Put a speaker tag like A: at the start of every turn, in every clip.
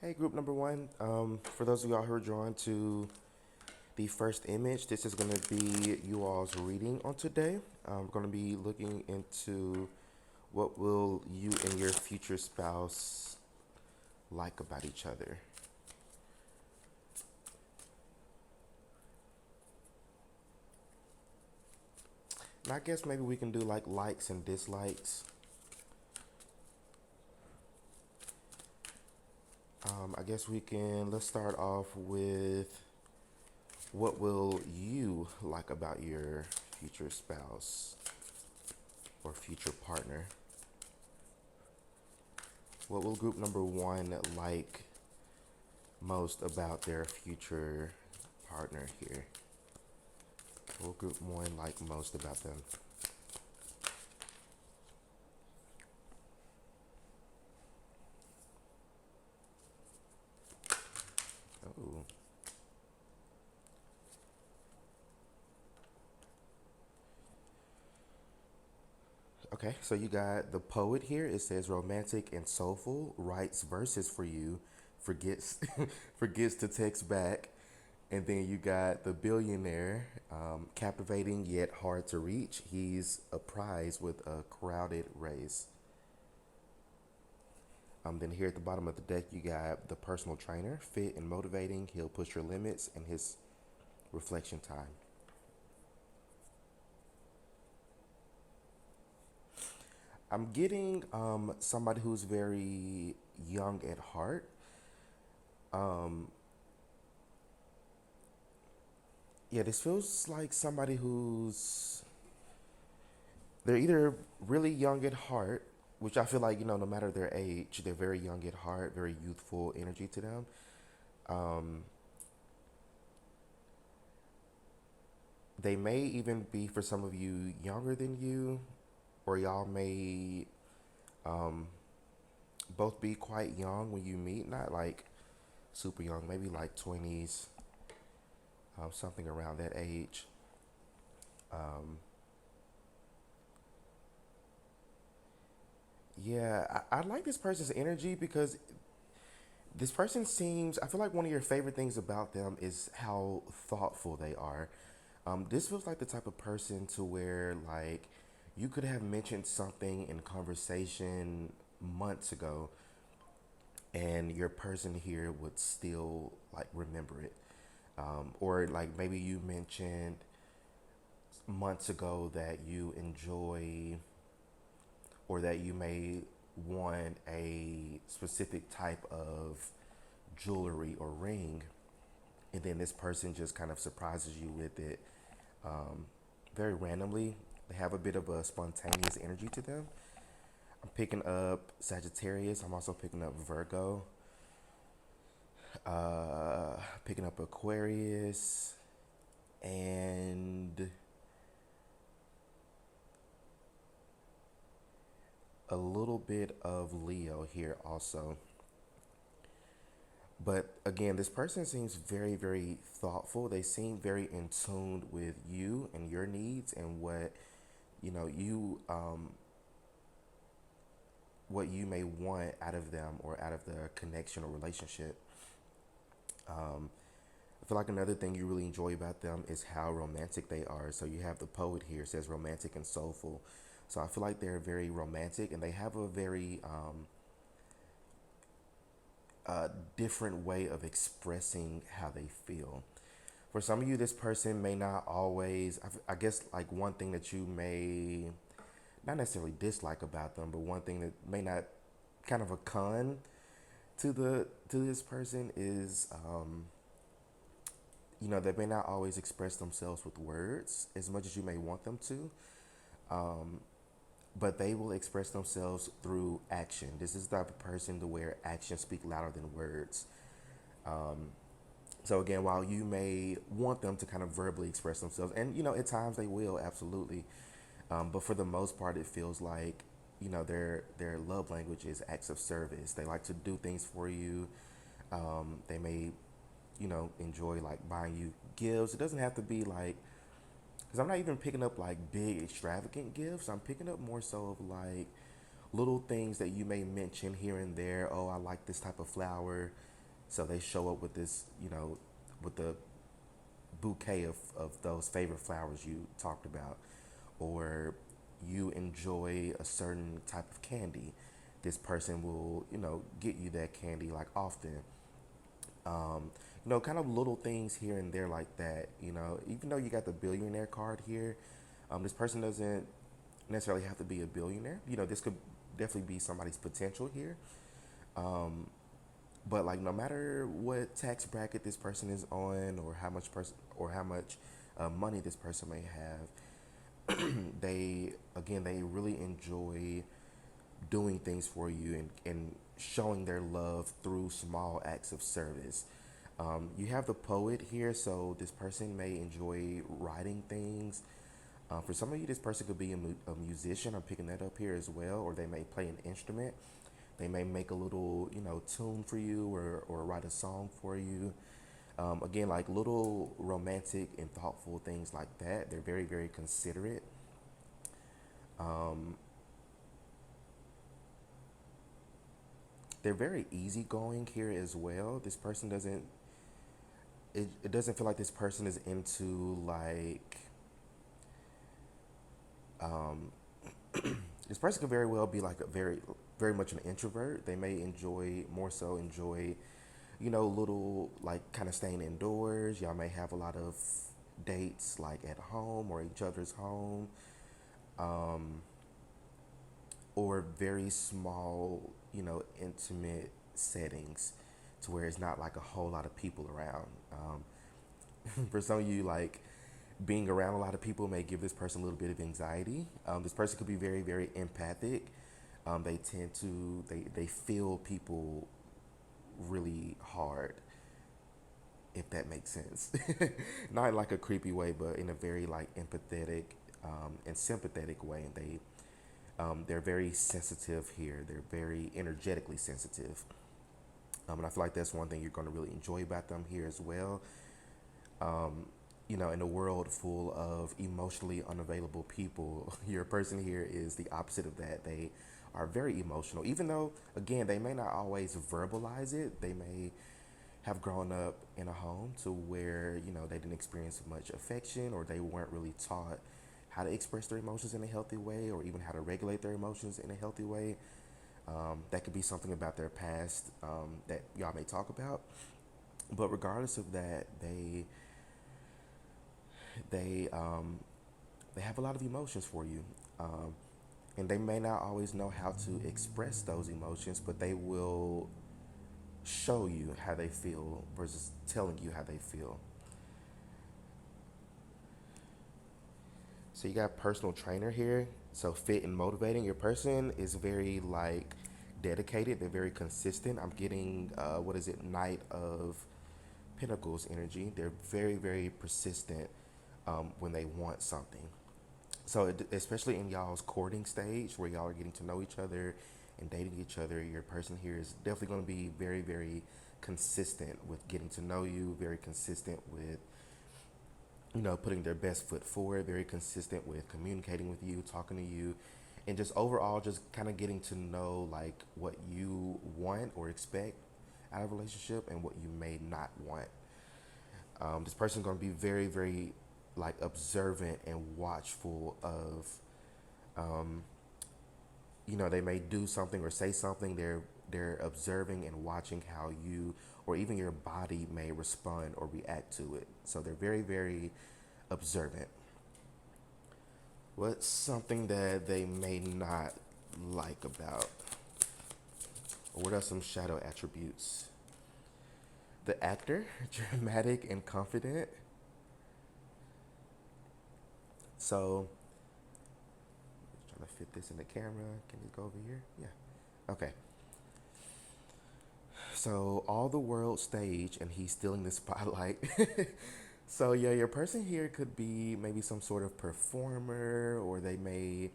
A: Hey, group number one. For those of y'all who are drawn to the first image, this is going to be you all's reading on today. We're going to be looking into what will you and your future spouse like about each other. And I guess maybe we can do like likes and dislikes. I guess we can, let's start off with what will you like about your future spouse or future partner? What will group number one like most about their future partner here? What will group one like most about them? Oh, okay. So you got the poet here. It says romantic and soulful, writes verses for you, forgets forgets to text back. And then you got the billionaire, captivating yet hard to reach. He's a prize with a crowded race. Then here at the bottom of the deck, you got the personal trainer, fit and motivating. He'll push your limits and his reflection time. I'm getting somebody who's very young at heart. Um, yeah, this feels like somebody who's they're either really young at heart, which I feel like no matter their age, they're very young at heart, very youthful energy to them. Um, they may even be for some of you younger than you, or y'all may um, both be quite young when you meet, not like super young, maybe like 20s, something around that age. Um, yeah, I like this person's energy because this person seems, I feel like one of your favorite things about them is how thoughtful they are. This feels like the type of person to where, like, you could have mentioned something in conversation months ago, and your person here would still, like, remember it. Or, like, maybe you mentioned months ago that you enjoy or that you may want a specific type of jewelry or ring, and then this person just kind of surprises you with it um, very randomly. They have a bit of a spontaneous energy to them. I'm picking up Sagittarius. I'm also picking up Virgo. Picking up Aquarius and a little bit of Leo here also. But again, this person seems very, very thoughtful. They seem very in tune with you and your needs and what you may want out of them or out of the connection or relationship. Um, I feel like another thing you really enjoy about them is how romantic they are. So you have the poet here, says romantic and soulful. So I feel like they're very romantic and they have a very different way of expressing how they feel. For some of you, this person may not always, I guess, like one thing that you may not necessarily dislike about them, but one thing that may not kind of a con to this person is they may not always express themselves with words as much as you may want them to, but they will express themselves through action. This is the type of person to where actions speak louder than words. So again, while you may want them to kind of verbally express themselves, and at times they will absolutely, but for the most part, it feels like their love language is acts of service. They like to do things for you. They may enjoy like buying you gifts. It doesn't have to be like, because I'm not even picking up like big extravagant gifts. I'm picking up more so of like little things that you may mention here and there. Oh, I like this type of flower. So they show up with this, with the bouquet of those favorite flowers you talked about. Or you enjoy a certain type of candy. This person will, get you that candy like often. Kind of little things here and there like that. Even though you got the billionaire card here, this person doesn't necessarily have to be a billionaire. This could definitely be somebody's potential here. But like, no matter what tax bracket this person is on, or how much money this person may have, they really enjoy doing things for you, and showing their love through small acts of service. You have the poet here, so this person may enjoy writing things. For some of you, this person could be a musician. I'm picking that up here as well, or they may play an instrument. They may make a little, tune for you, or write a song for you. Again, like little romantic and thoughtful things like that. They're very, very considerate. Um, they're very easygoing here as well. This person doesn't. It doesn't feel like this person is into like. Um, this person could very well be like a very much an introvert. They may enjoy, little like kind of staying indoors. Y'all may have a lot of dates like at home or each other's home, um, or very small, intimate settings, to where it's not like a whole lot of people around. For some of you, like being around a lot of people may give this person a little bit of anxiety. This person could be very, very empathic. They tend to they feel people really hard, if that makes sense. Not in like a creepy way, but in a very like empathetic and sympathetic way. And they're very sensitive here. They're very energetically sensitive. And I feel like that's one thing you're going to really enjoy about them here as well. Um, in a world full of emotionally unavailable people, your person here is the opposite of that. They are very emotional, even though, again, they may not always verbalize it. They may have grown up in a home to where, they didn't experience much affection, or they weren't really taught how to express their emotions in a healthy way, or even how to regulate their emotions in a healthy way. That could be something about their past that y'all may talk about. But regardless of that, they um, they have a lot of emotions for you, and they may not always know how to express those emotions, but they will show you how they feel versus telling you how they feel. So you got personal trainer here. So fit and motivating. Your person is very like dedicated. They're very consistent. I'm getting what is it? Knight of Pentacles energy. They're very, very persistent when they want something. So especially in y'all's courting stage, where y'all are getting to know each other and dating each other, your person here is definitely going to be very, very consistent with getting to know you. Very consistent with putting their best foot forward. Very consistent with communicating with you, talking to you, and just overall just kind of getting to know like what you want or expect out of a relationship, and what you may not want. This person's going to be very, very like observant and watchful of, um, they may do something or say something. They're observing and watching how you, or even your body, may respond or react to it. So they're very, very observant. What's something that they may not like about? Or what are some shadow attributes? The actor, dramatic and confident. So, trying to fit this in the camera. Can you go over here? Yeah. Okay. So, all the world stage, and he's stealing the spotlight. So, yeah, your person here could be maybe some sort of performer, or they may,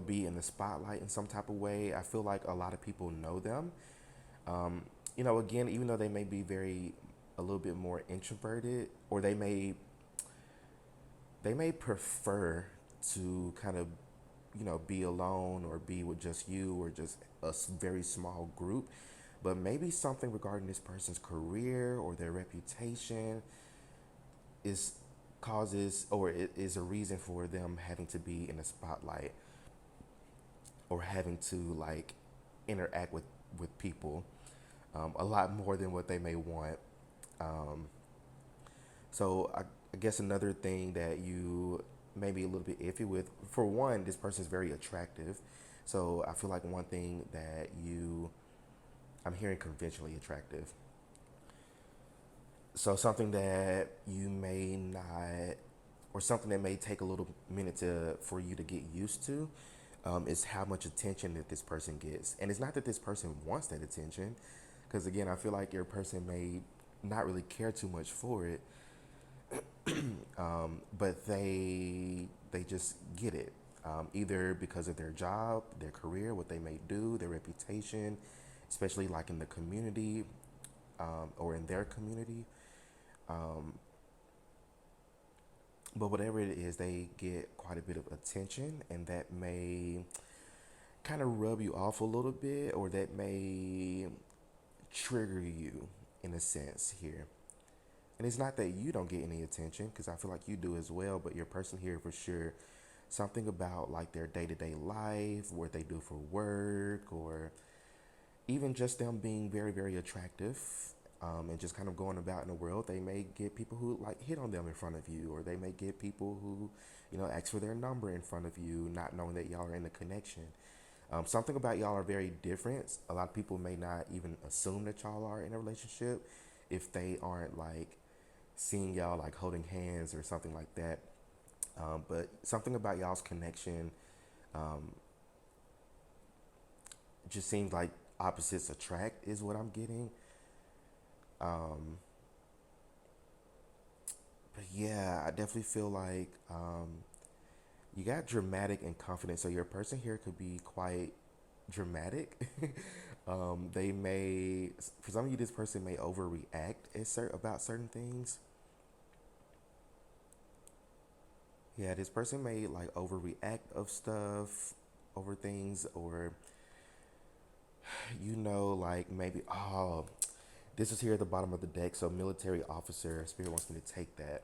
A: be in the spotlight in some type of way. I feel like a lot of people know them. Um, again, even though they may be a little bit more introverted, or they may prefer to kind of, be alone or be with just you or just a very small group, but maybe something regarding this person's career or their reputation is causes or it is a reason for them having to be in the spotlight or having to like interact with people a lot more than what they may want. Um, so I guess another thing that you may be a little bit iffy with, for one, this person is very attractive. So I feel like one thing that I'm hearing conventionally attractive. So something that you may not, or something that may take a little minute for you to get used to, is how much attention that this person gets. And it's not that this person wants that attention, because again, I feel like your person may not really care too much for it, but they just get it, either because of their job, their career, what they may do, their reputation, especially like in the community, or in their community. Um, but whatever it is, they get quite a bit of attention, and that may kind of rub you off a little bit, or that may trigger you in a sense here. And it's not that you don't get any attention, because I feel like you do as well, but your person here for sure, something about like their day to day life, what they do for work, or even just them being very, very attractive, and just kind of going about in the world, they may get people who like hit on them in front of you, or they may get people who, ask for their number in front of you, not knowing that y'all are in a connection. Something about y'all are very different. A lot of people may not even assume that y'all are in a relationship if they aren't like seeing y'all like holding hands or something like that. But something about y'all's connection um, just seems like opposites attract is what I'm getting. Um, but yeah, I definitely feel like you got dramatic and confident. So your person here could be quite dramatic. They may, for some of you, this person may overreact about certain things. Yeah, this person may like overreact of stuff over things, or like maybe, oh, this is here at the bottom of the deck. So military officer, spirit wants me to take that.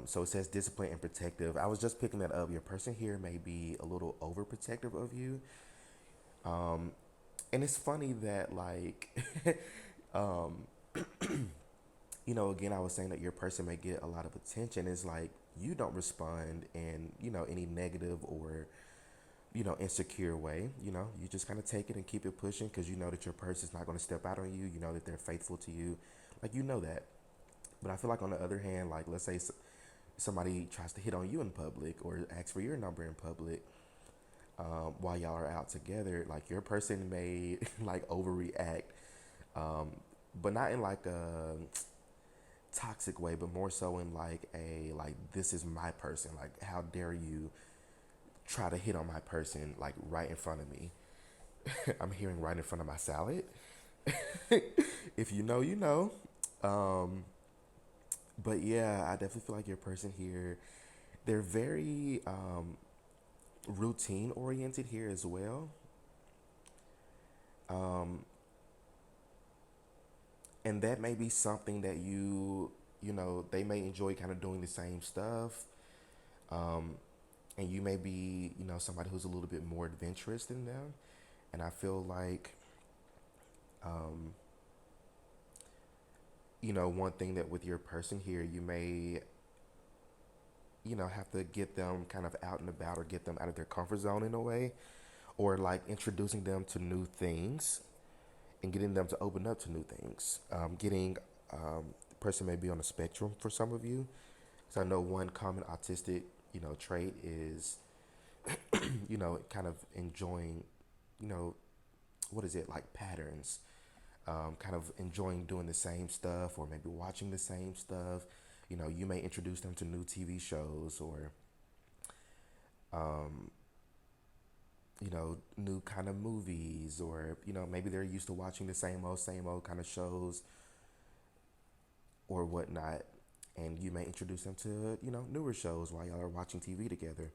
A: So it says disciplined and protective. I was just picking that up. Your person here may be a little overprotective of you. Um, and it's funny that like, um, again, I was saying that your person may get a lot of attention. It's like you don't respond in, any negative or, insecure way. You just kind of take it and keep it pushing, because you know that your person's not going to step out on you. You know that they're faithful to you. Like, that. But I feel like on the other hand, like, let's say somebody tries to hit on you in public or ask for your number in public, while y'all are out together, like your person may like overreact, um, but not in like a toxic way, but more so in like a like, this is my person. Like, how dare you try to hit on my person like right in front of me? I'm hearing right in front of my salad. If you know, you know. Um, but yeah, I definitely feel like your person here, they're very routine oriented here as well. Um, and that may be something that they may enjoy kind of doing the same stuff. Um, and you may be, somebody who's a little bit more adventurous than them. And I feel like, um, one thing that with your person here, you may, have to get them kind of out and about, or get them out of their comfort zone in a way, or like introducing them to new things and getting them to open up to new things. The person may be on a spectrum for some of you. So I know one common autistic, trait is, kind of enjoying, you know, what is it, like patterns, kind of enjoying doing the same stuff or maybe watching the same stuff. You may introduce them to new TV shows, or, um, new kind of movies, or, maybe they're used to watching the same old kind of shows or whatnot. And you may introduce them to, newer shows while y'all are watching TV together.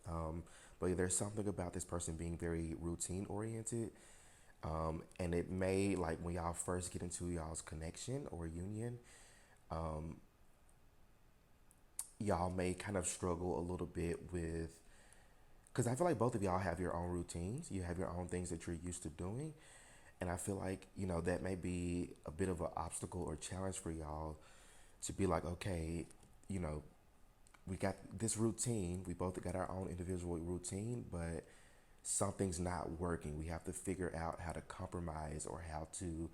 A: Um, but there's something about this person being very routine oriented. And it may, like, when y'all first get into y'all's connection or union, um, y'all may kind of struggle a little bit with, because I feel like both of y'all have your own routines. You have your own things that you're used to doing. And I feel like, that may be a bit of an obstacle or challenge for y'all to be like, okay, you know, we got this routine. We both got our own individual routine, but something's not working. We have to figure out how to compromise or how to,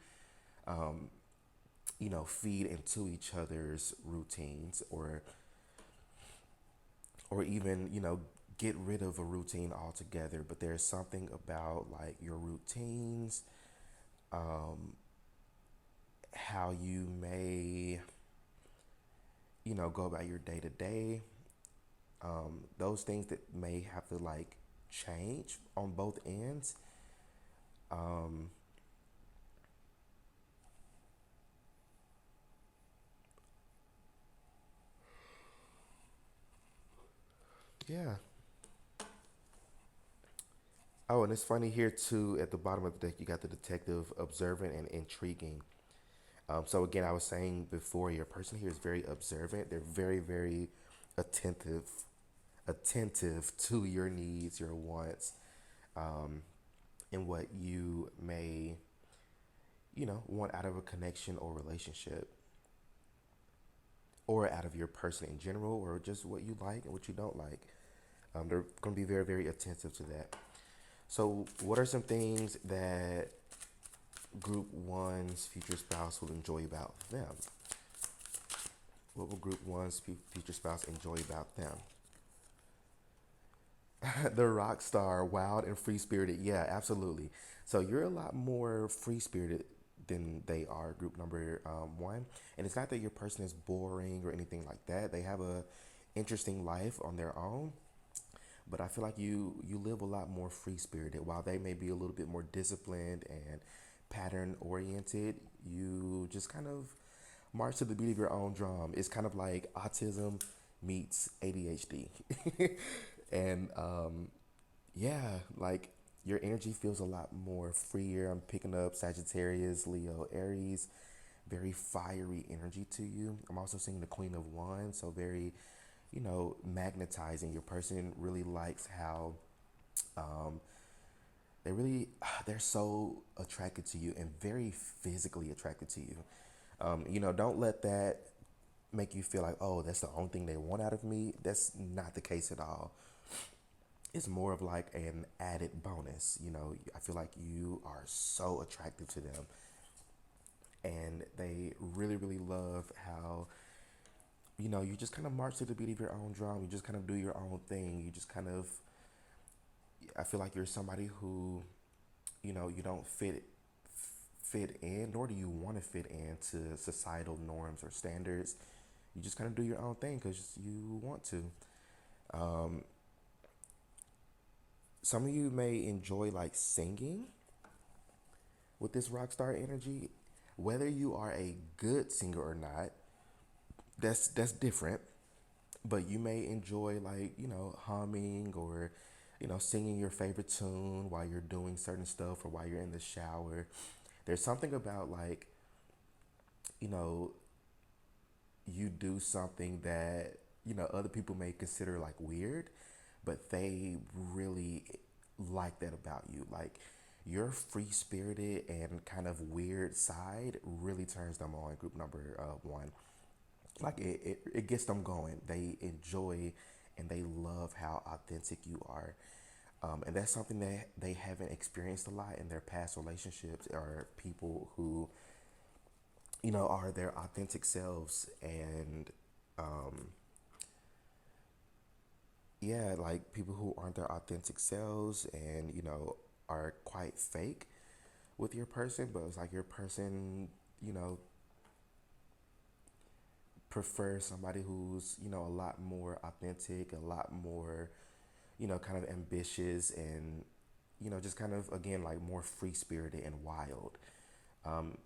A: feed into each other's routines, or even, get rid of a routine altogether. But there's something about like your routines, how you may, go about your day to day, those things that may have to like change on both ends. Um, yeah. Oh, and it's funny here too. At the bottom of the deck, you got the detective, observant, and intriguing. So again, I was saying before, your person here is very observant. They're very, very attentive, attentive to your needs, your wants, um, and what you may, want out of a connection or relationship, or out of your person in general, or just what you like and what you don't like. They're going to be very, very attentive to that. So, what are some things that Group One's future spouse will enjoy about them? What will Group One's future spouse enjoy about them? The rock star, wild and free spirited. Yeah, absolutely. So you're a lot more free spirited than they are, group number one. And it's not that your person is boring or anything like that. They have a interesting life on their own. But I feel like you live a lot more free spirited. While they may be a little bit more disciplined and pattern oriented, you just kind of march to the beat of your own drum. It's kind of like autism meets ADHD. And yeah, like your energy feels a lot more freer. I'm picking up Sagittarius, Leo, Aries, very fiery energy to you. I'm also seeing the Queen of Wands, so very, magnetizing. Your person really likes how um, they're so attracted to you and very physically attracted to you. Don't let that make you feel like, oh, that's the only thing they want out of me. That's not the case at all. It's more of like an added bonus. I feel like you are so attractive to them, and they really, really love how, you just kind of march to the beat of your own drum. You just kind of do your own thing. You just kind of, I feel like you're somebody who, you don't fit in, nor do you want to fit into societal norms or standards. You just kind of do your own thing because you want to. Um, some of you may enjoy like singing with this rock star energy. Whether you are a good singer or not, that's different. But you may enjoy like, humming or, singing your favorite tune while you're doing certain stuff or while you're in the shower. There's something about like, you know, you do something that, other people may consider like weird, but they really like that about you. Like your free spirited and kind of weird side really turns them on, group number one. Like it gets them going. They enjoy and they love how authentic you are. And that's something that they haven't experienced a lot in their past relationships, or people who, are their authentic selves. And yeah, like people who aren't their authentic selves and, are quite fake with your person, but it's like your person, you know, prefer somebody who's, a lot more authentic, a lot more, kind of ambitious and, just kind of, again, like more free spirited and wild. Um,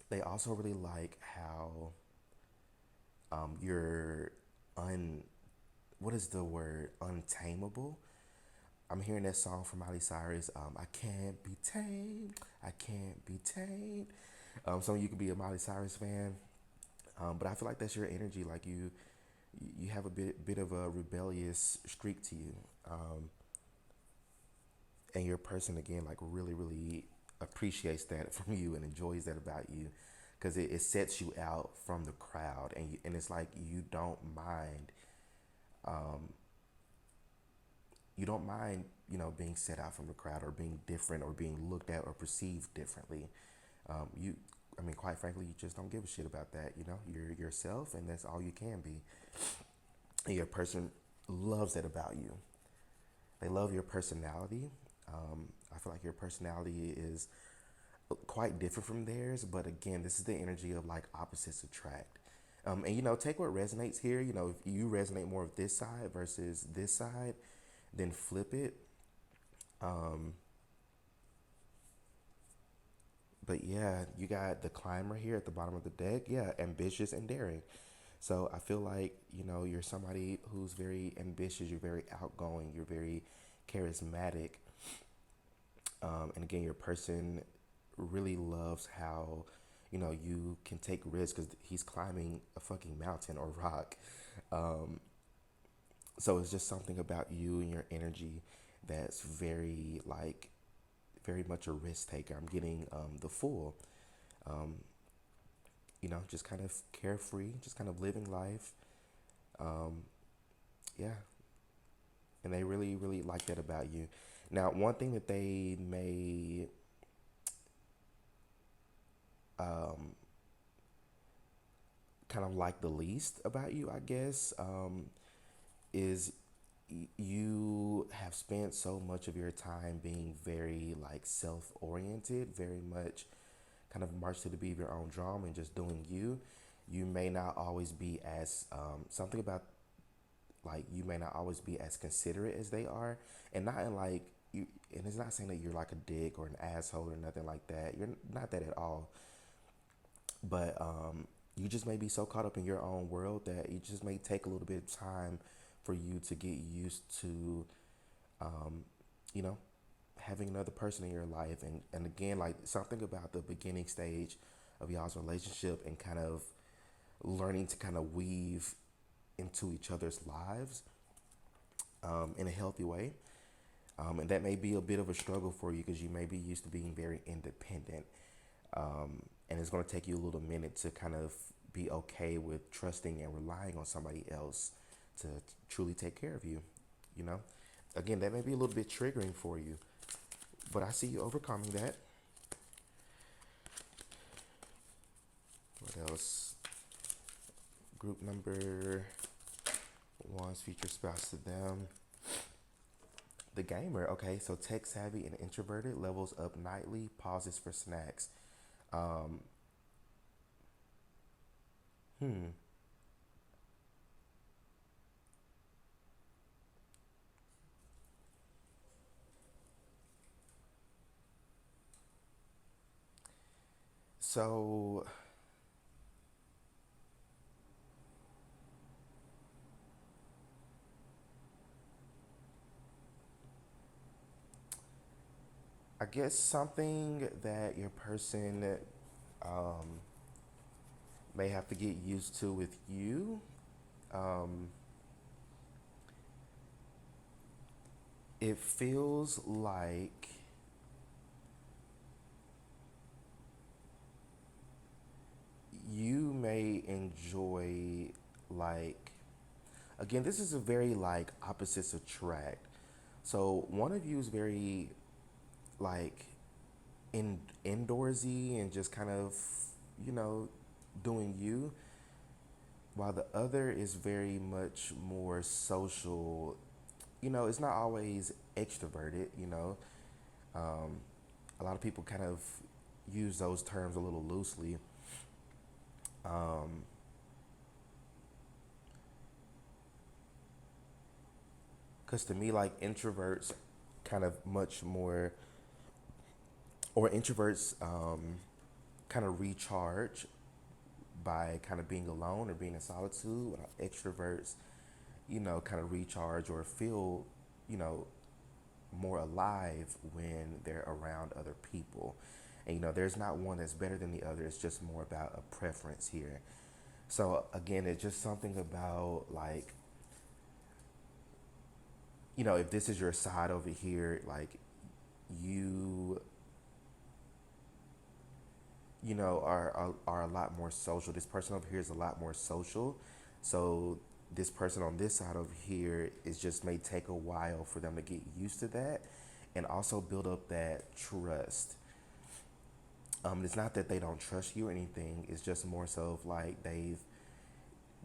A: they also really like how you're what is the word, untamable. I'm hearing that song from Miley Cyrus. I can't be tamed. I can't be tamed. Some of you could be a Miley Cyrus fan, but I feel like that's your energy. Like you have a bit of a rebellious streak to you, and your person again like really appreciates that from you and enjoys that about you, because it sets you out from the crowd, and it's like you don't mind, being set out from the crowd or being different or being looked at or perceived differently. You, I mean, quite frankly, you just don't give a shit about that. You're yourself, and that's all you can be. And your person loves that about you. They love your personality. I feel like your personality is quite different from theirs, but again, this is the energy of like opposites attract. And take what resonates here. If you resonate more with this side versus this side, then flip it. Um, but yeah, you got the climber here at the bottom of the deck. Yeah, ambitious and daring. So I feel like, you're somebody who's very ambitious, you're very outgoing, you're very charismatic. And again, your person really loves how, you can take risks because he's climbing a fucking mountain or rock. Um, so it's just something about you and your energy that's very, like, very much a risk taker. I'm getting the fool. Um, just kind of carefree, just kind of living life. Um, yeah, and they really like that about you. Now, one thing that they may um, kind of like the least about you, I guess, is you have spent so much of your time being very like self-oriented, very much kind of march to the beat of your own drum and just doing you. You may not always be as something about like you may not always be as considerate as they are, and not in like you. And it's not saying that you're like a dick or an asshole or nothing like that. You're not that at all. But you just may be so caught up in your own world that it just may take a little bit of time for you to get used to, um, you know, having another person in your life. And again, like something about the beginning stage of y'all's relationship and kind of learning to kind of weave into each other's lives in a healthy way. And that may be a bit of a struggle for you because you may be used to being very independent. And it's going to take you a little minute to kind of be okay with trusting and relying on somebody else to truly take care of you. You know, again, that may be a little bit triggering for you, but I see you overcoming that. What else? Group number one's future spouse to them. The gamer, okay, so tech savvy and introverted, levels up nightly, pauses for snacks. Um, hmm. So I guess something that your person um, may have to get used to with you. Um, it feels like you may enjoy, like, again, this is a very like opposites attract. So one of you is very like indoorsy and just kind of, you know, doing you, while the other is very much more social. It's not always extroverted. Um, a lot of people kind of use those terms a little loosely. Um, because to me, like introverts, kind of much more, or introverts kind of recharge by kind of being alone or being in solitude. Extroverts, kind of recharge or feel, you know, more alive when they're around other people. And there's not one that's better than the other. It's just more about a preference here. So again, it's just something about like, if this is your side over here, like you are a lot more social. This person over here is a lot more social. So this person on this side over here is just may take a while for them to get used to that and also build up that trust. It's not that they don't trust you or anything. It's just more so of like they've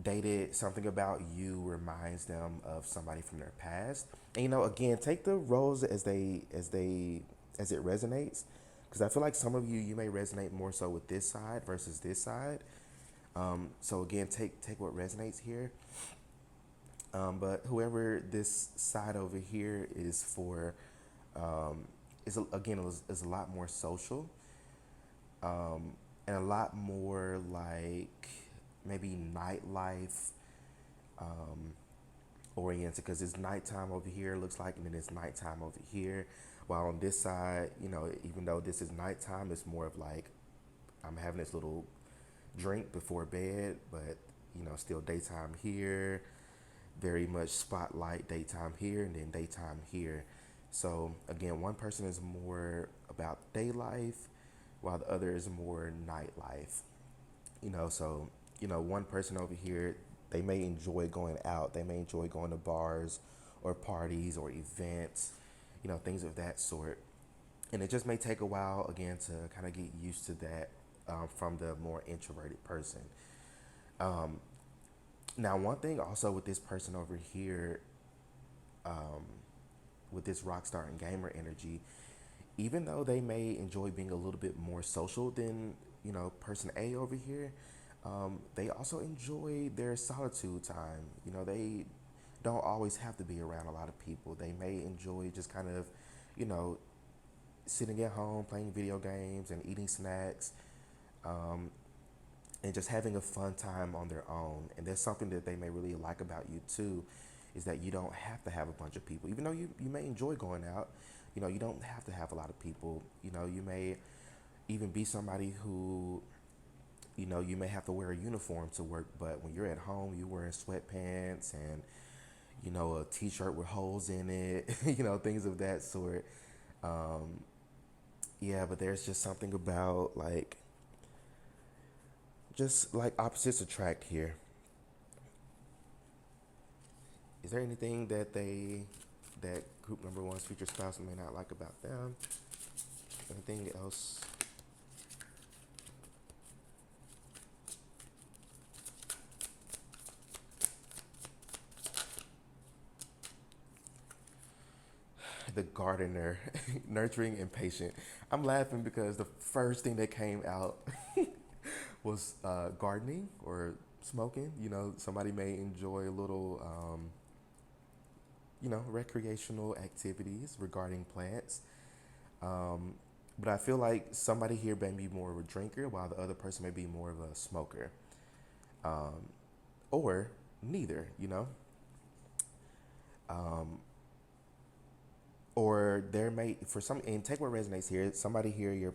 A: dated something about you reminds them of somebody from their past. And again, take the roles as it resonates, because I feel like some of you may resonate more so with this side versus this side. So again, take what resonates here. But whoever this side over here is for, again, is a lot more social, and a lot more like maybe nightlife oriented, because it's nighttime over here looks like, and then it's nighttime over here. While on this side, even though this is nighttime, it's more of like I'm having this little drink before bed, but still daytime here. Very much spotlight daytime here, and then daytime here. So again, one person is more about day life, while the other is more nightlife. So one person over here, they may enjoy going out. They may enjoy going to bars or parties or events, things of that sort. And it just may take a while again to kind of get used to that, from the more introverted person. Um, Now, one thing also with this person over here, with this rock star and gamer energy, even though they may enjoy being a little bit more social than person A over here, they also enjoy their solitude time. They don't always have to be around a lot of people. They may enjoy just kind of, you know, sitting at home playing video games and eating snacks, um, and just having a fun time on their own. And there's something that they may really like about you too, is that you don't have to have a bunch of people. Even though you may enjoy going out, you don't have to have a lot of people. You may even be somebody who, you may have to wear a uniform to work, but when you're at home, you're wearing sweatpants and, a t-shirt with holes in it, things of that sort. Um, yeah, but there's just something about like, just like opposites attract here. Is there anything that group number one's future spouse may not like about them? Anything else? The gardener, nurturing and patient. I'm laughing because the first thing that came out was gardening or smoking. Somebody may enjoy a little, recreational activities regarding plants. Um, but I feel like somebody here may be more of a drinker, while the other person may be more of a smoker, um, or neither. Um, or there may, for some, and take what resonates here. Somebody here,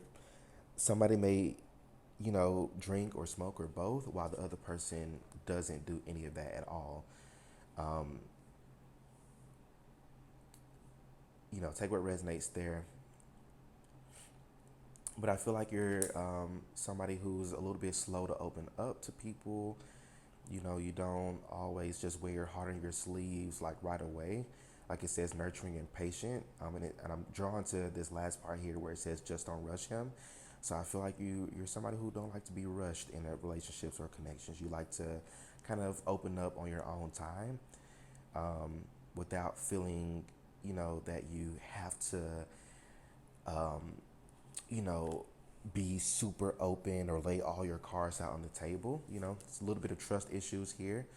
A: somebody may, drink or smoke or both, while the other person doesn't do any of that at all. Um, take what resonates there. But I feel like you're, somebody who's a little bit slow to open up to people. You don't always just wear your heart on your sleeves like right away. Like it says, nurturing and patient. And I'm drawn to this last part here where it says, just don't rush him. So I feel like you're somebody who don't like to be rushed in relationships or connections. You like to kind of open up on your own time, without feeling, that you have to, um, you know, be super open or lay all your cards out on the table. It's a little bit of trust issues here.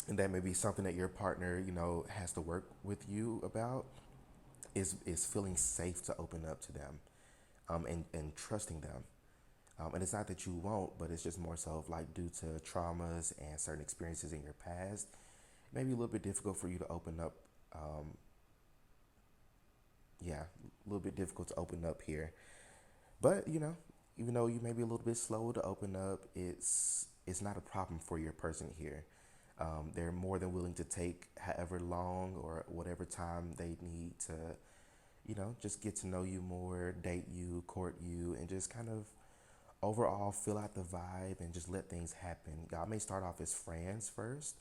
A: And that may be something that your partner, has to work with you about, is feeling safe to open up to them, and trusting them. And it's not that you won't, but it's just more so of like due to traumas and certain experiences in your past. maybe a little bit difficult for you to open up. Um, yeah, a little bit difficult to open up here. But even though you may be a little bit slow to open up, it's not a problem for your person here. They're more than willing to take however long or whatever time they need to, just get to know you more, date you, court you, and just kind of overall fill out the vibe and just let things happen. Y'all may start off as friends first.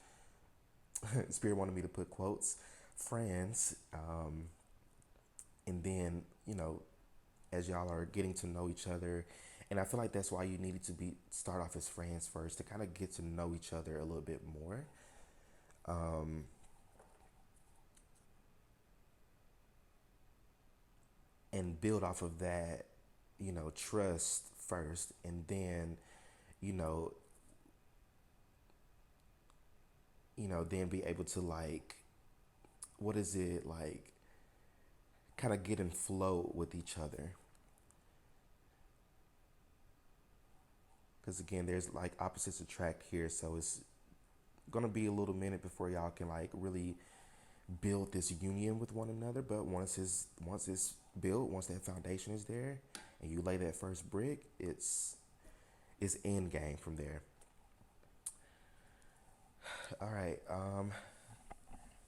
A: Spirit wanted me to put quotes, friends, and then as y'all are getting to know each other, and I feel like that's why you needed to be start off as friends first to kind of get to know each other a little bit more. Um, and build off of that, trust first, and then, you know, then be able to like, what is it like, kind of get in flow with each other. Because again, there's like opposites attract here, so it's gonna be a little minute before y'all can like really build this union with one another. But once it's built, once that foundation is there, and you lay that first brick, it's end game from there. All right. I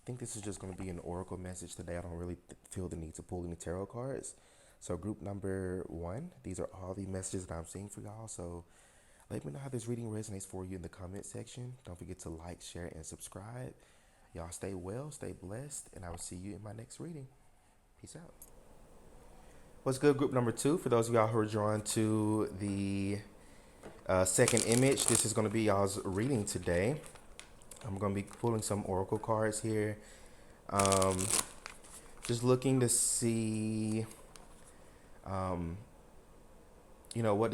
A: think this is just going to be an oracle message today. I don't really feel the need to pull any tarot cards. So group number one, these are all the messages that I'm seeing for y'all. So let me know how this reading resonates for you in the comment section. Don't forget to like, share, and subscribe. Y'all stay well, stay blessed, and I will see you in my next reading. Peace out. What's good, group number two? For those of y'all who are drawn to the second image, this is going to be y'all's reading today. I'm going to be pulling some oracle cards here. Um, just looking to see, um, what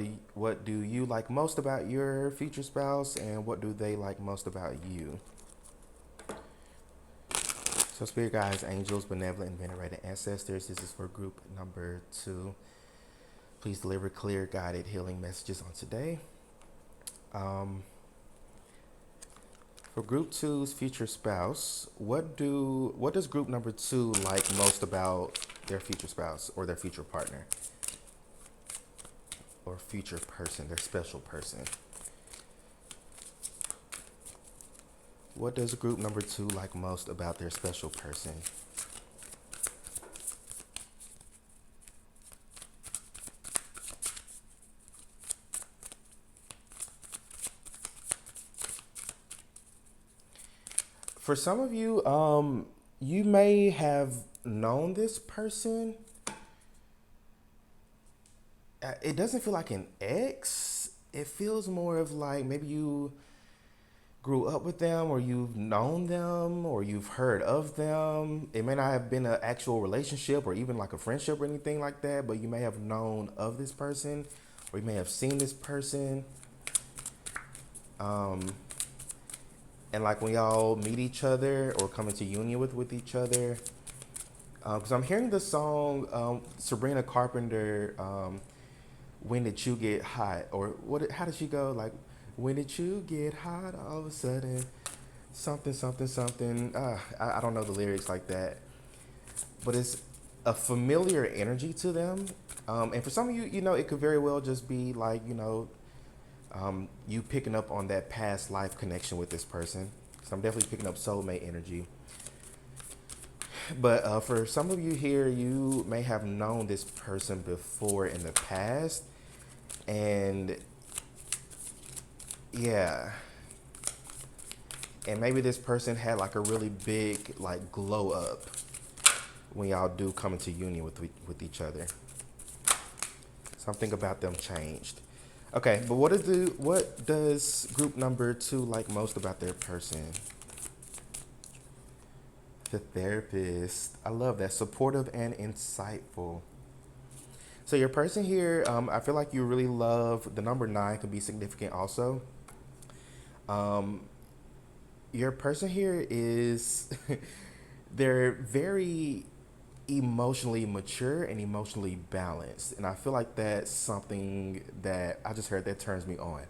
A: do you like most about your future spouse, and what do they like most about you? So, spirit guides, angels, benevolent, and venerated ancestors. This is for group number two. Please deliver clear, guided, healing messages on today. Um, For group two's future spouse, what does group number two like most about their future spouse or their future partner or future person, their special person? What does group number two like most about their special person? For some of you, you may have known this person. It doesn't feel like an ex. It feels more of like maybe you grew up with them, or you've known them, or you've heard of them. It may not have been an actual relationship or even like a friendship or anything like that, but you may have known of this person, or you may have seen this person. Um, and like when y'all meet each other or come into union with each other, because I'm hearing the song Sabrina Carpenter, "When Did You Get Hot?" Or what? How did she go? Like, when did you get hot? All of a sudden, something, something, something. I don't know the lyrics like that, but it's a familiar energy to them. And for some of you, it could very well just be like, you picking up on that past life connection with this person. So I'm definitely picking up soulmate energy. But for some of you here, you may have known this person before in the past. And yeah. And maybe this person had like a really big like glow up when y'all do come into union with each other. Something about them changed. Okay, but what does group number two like most about their person? The therapist. I love that. Supportive and insightful. So your person here, I feel like you really love the number nine. Could be significant also. Um, your person here is they're very emotionally mature and emotionally balanced. And I feel like that's something that I just heard that turns me on.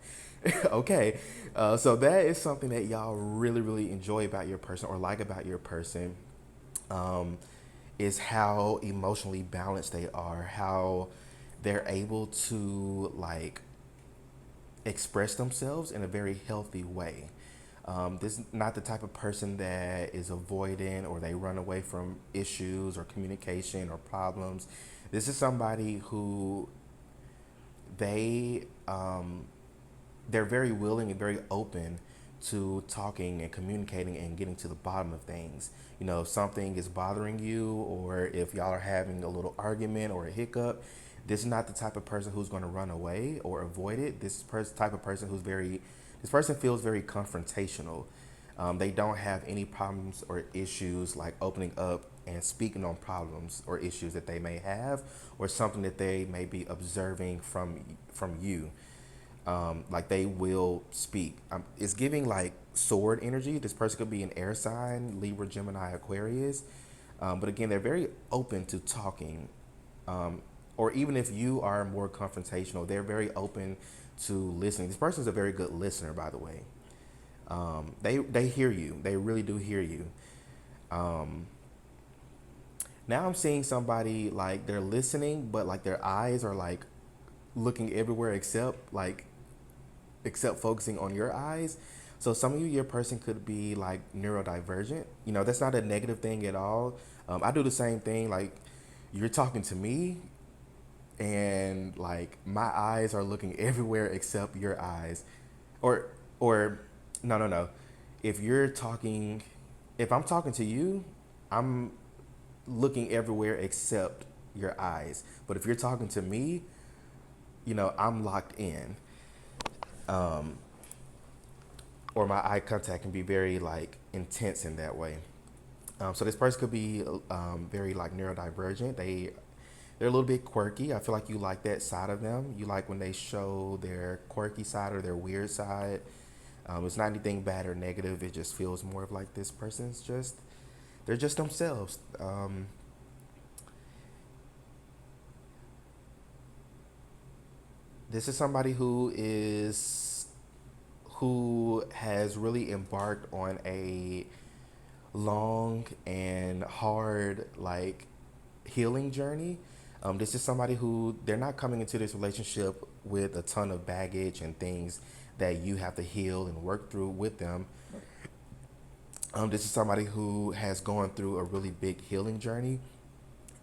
A: Okay. So that is something that y'all really, really enjoy about your person or like about your person, um, is how emotionally balanced they are, how they're able to like express themselves in a very healthy way. This is not the type of person that is avoidant or they run away from issues or communication or problems. This is somebody who they they're very willing and very open to talking and communicating and getting to the bottom of things. You know, if something is bothering you or if y'all are having a little argument or a hiccup, this is not the type of person who's going to run away or avoid it. Type of person who's very, this person feels very confrontational. They don't have any problems or issues like opening up and speaking on problems or issues that they may have or something that they may be observing from you. Like they will speak. It's giving like sword energy. This person could be an air sign, Libra, Gemini, Aquarius. But again, they're very open to talking. Or even if you are more confrontational, they're very open to listening. This person is a very good listener, by the way. They hear you. They really do hear you. Um, Now I'm seeing somebody like they're listening, but like their eyes are like looking everywhere except focusing on your eyes. So some of you, your person could be like neurodivergent. You know, that's not a negative thing at all. I do the same thing. Like you're talking to me, and like my eyes are looking everywhere except your eyes, or or no, no, no. If you're talking, if I'm talking to you, I'm looking everywhere except your eyes. But if you're talking to me, you know, I'm locked in. Um, or my eye contact can be very like intense in that way. So this person could be very like neurodivergent. They're a little bit quirky. I feel like you like that side of them. You like when they show their quirky side or their weird side. It's not anything bad or negative. It just feels more of like this person's just they're just themselves. This is somebody who has really embarked on a long and hard like healing journey. This is somebody who they're not coming into this relationship with a ton of baggage and things that you have to heal and work through with them. This is somebody who has gone through a really big healing journey,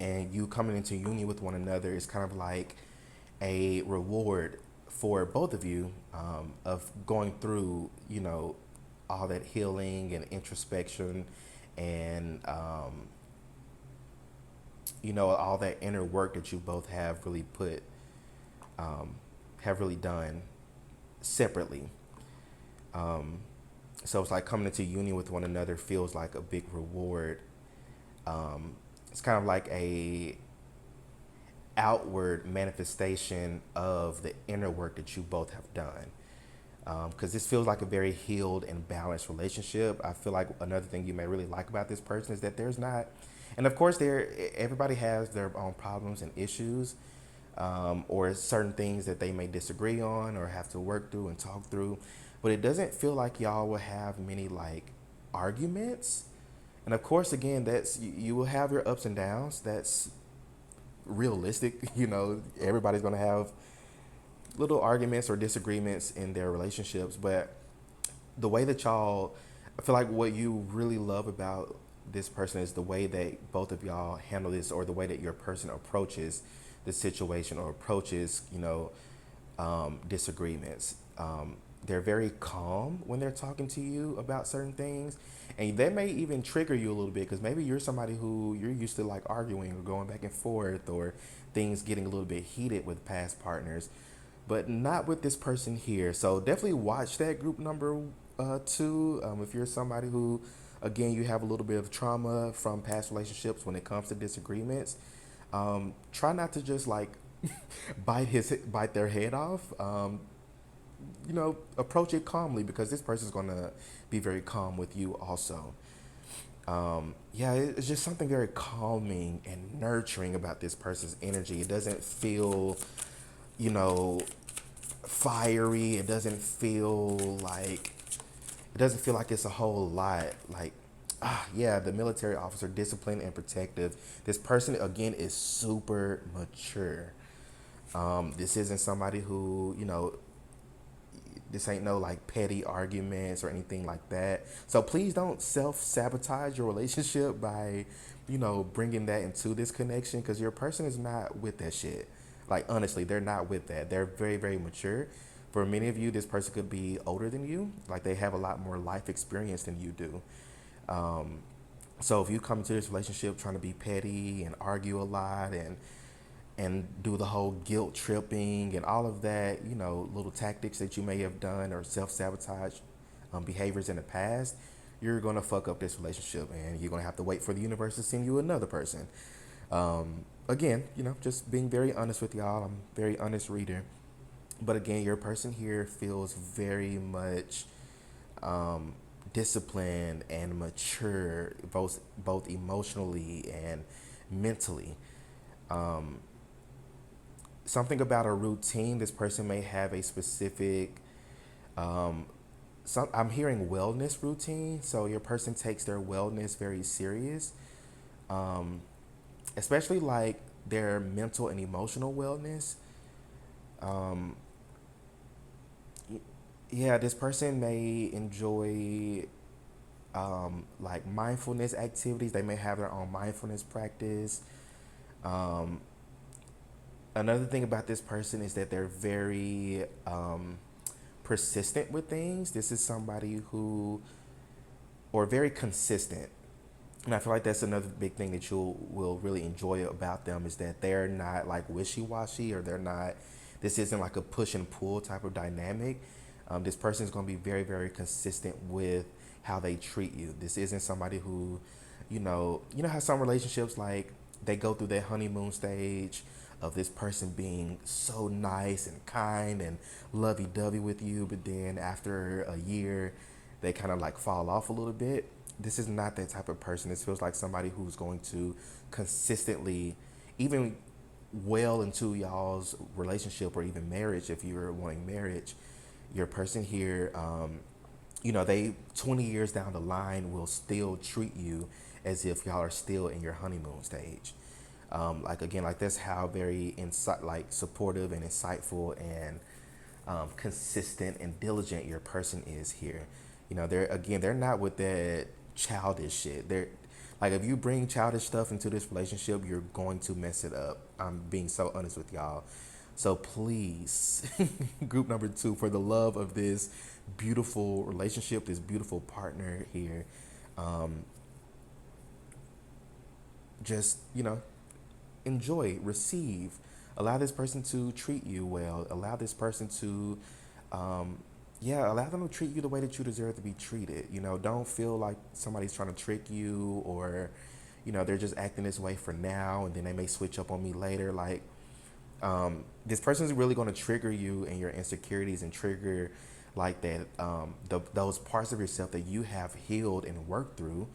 A: and you coming into union with one another is kind of like a reward for both of you, of going through, you know, all that healing and introspection and, you know, all that inner work that you both have really done separately. Um, so it's like coming into union with one another feels like a big reward. It's kind of like a outward manifestation of the inner work that you both have done. Because this feels like a very healed and balanced relationship. I feel like another thing you may really like about this person is that there's not, and of course, everybody has their own problems and issues, or certain things that they may disagree on or have to work through and talk through. But it doesn't feel like y'all will have many like arguments. And of course, again, that's you will have your ups and downs. That's realistic. You know, everybody's going to have little arguments or disagreements in their relationships, but the way that y'all, I feel like what you really love about this person is the way that both of y'all handle this, or the way that your person approaches the situation or approaches, you know, disagreements. They're very calm when they're talking to you about certain things, and that may even trigger you a little bit because maybe you're somebody who you're used to like arguing or going back and forth or things getting a little bit heated with past partners, but not with this person here. So definitely watch that group number two. If you're somebody who, again, you have a little bit of trauma from past relationships when it comes to disagreements, try not to just like bite their head off. You know, approach it calmly because this person's gonna be very calm with you also. Yeah, it's just something very calming and nurturing about this person's energy. It doesn't feel, you know, fiery. It doesn't feel like it's a whole lot. Like, yeah, the military officer, disciplined and protective. This person again is super mature. This isn't somebody who, this ain't no like petty arguments or anything like that. So please don't self sabotage your relationship by, bringing that into this connection, because your person is not with that shit. Like, honestly, they're not with that. They're very, very mature. For many of you, this person could be older than you. Like, they have a lot more life experience than you do. So if you come into this relationship trying to be petty and argue a lot and do the whole guilt tripping and all of that, little tactics that you may have done or self sabotage behaviors in the past, you're gonna fuck up this relationship, and you're gonna have to wait for the universe to send you another person. Again, just being very honest with y'all. I'm a very honest reader, but again, your person here feels very much disciplined and mature, both emotionally and mentally. Something about a routine. This person may have a specific. I'm hearing wellness routine. So your person takes their wellness very serious, especially like their mental and emotional wellness. Yeah, this person may enjoy like mindfulness activities. They may have their own mindfulness practice. Um, Another thing about this person is that they're very persistent with things. This is somebody who, or very consistent. And I feel like that's another big thing that you will really enjoy about them, is that they're not like wishy washy, or they're not. This isn't like a push and pull type of dynamic. This person is going to be very, very consistent with how they treat you. This isn't somebody who, how some relationships, like, they go through that honeymoon stage of this person being so nice and kind and lovey dovey with you, but then after a year, they kind of like fall off a little bit. This is not that type of person. This feels like somebody who's going to consistently, even well into y'all's relationship or even marriage, if you're wanting marriage, your person here, they 20 years down the line will still treat you as if y'all are still in your honeymoon stage. Like, again, like, that's how very like supportive and insightful and consistent and diligent your person is here. They're not with that childish shit. They're like, if you bring childish stuff into this relationship, you're going to mess it up. I'm being so honest with y'all. So please, group number two, for the love of this beautiful relationship, this beautiful partner here, um, just, enjoy, receive, allow this person to treat you well, allow this person to, allow them to treat you the way that you deserve to be treated. Don't feel like somebody's trying to trick you, or, they're just acting this way for now and then they may switch up on me later. Like, this person is really going to trigger you and your insecurities, and trigger like that, those parts of yourself that you have healed and worked through.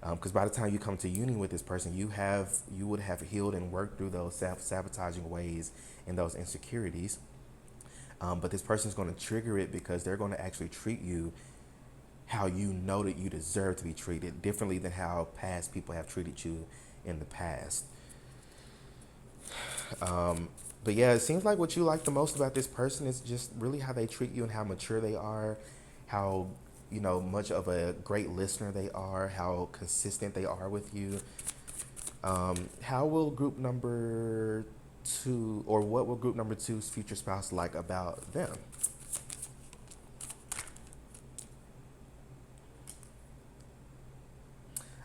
A: Because by the time you come to union with this person, you would have healed and worked through those sabotaging ways and those insecurities. But this person is going to trigger it because they're going to actually treat you how you know that you deserve to be treated, differently than how past people have treated you in the past. But yeah, it seems like what you like the most about this person is just really how they treat you and how mature they are, how, much of a great listener they are, how consistent they are with you. How will group number two, or what will group number two's future spouse like about them?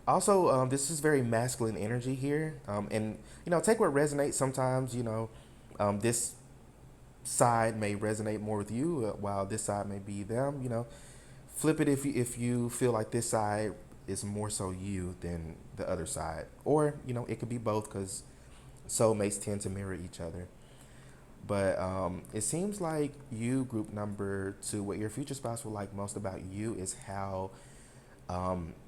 A: Also, this is very masculine energy here, and take what resonates. Sometimes, this side may resonate more with you, while this side may be them. Flip it if you feel like this side is more so you than the other side, or it could be both, because soulmates tend to mirror each other. But it seems like you, group number two, what your future spouse will like most about you is how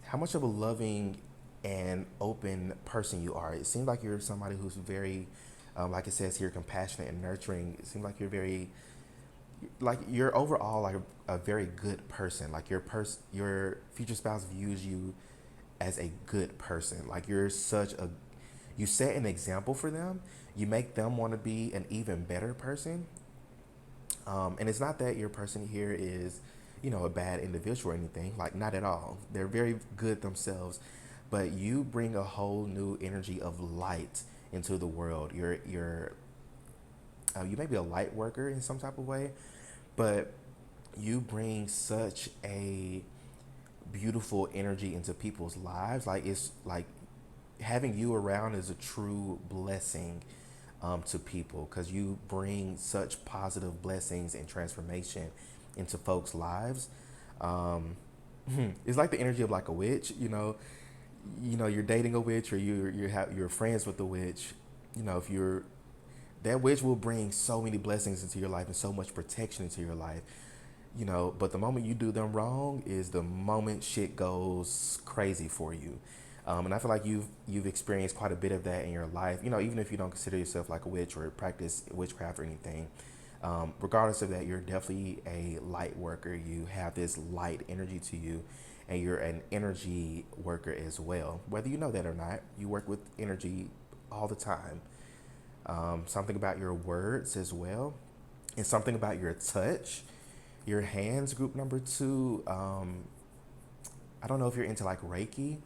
A: how much of a loving and open person you are. It seems like you're somebody who's very, like it says here, compassionate and nurturing. It seems like you're very, like you're overall like a very good person. Like your future spouse views you as a good person. Like you're such a, you set an example for them. You make them want to be an even better person. And it's not that your person here is, a bad individual or anything. Like, not at all. They're very good themselves. But you bring a whole new energy of light into the world. You may be a light worker in some type of way, but you bring such a beautiful energy into people's lives. Like, it's like having you around is a true blessing to people, because you bring such positive blessings and transformation into folks' lives. Um, it's like the energy of like a witch. You're dating a witch, or you're friends with the witch. If you're, that witch will bring so many blessings into your life and so much protection into your life. But the moment you do them wrong is the moment shit goes crazy for you. And I feel like you've experienced quite a bit of that in your life. Even if you don't consider yourself like a witch or practice witchcraft or anything, regardless of that, you're definitely a light worker. You have this light energy to you, and you're an energy worker as well. Whether you know that or not, you work with energy all the time. Something about your words as well, and something about your touch, your hands. Group number two. I don't know if you're into like Reiki,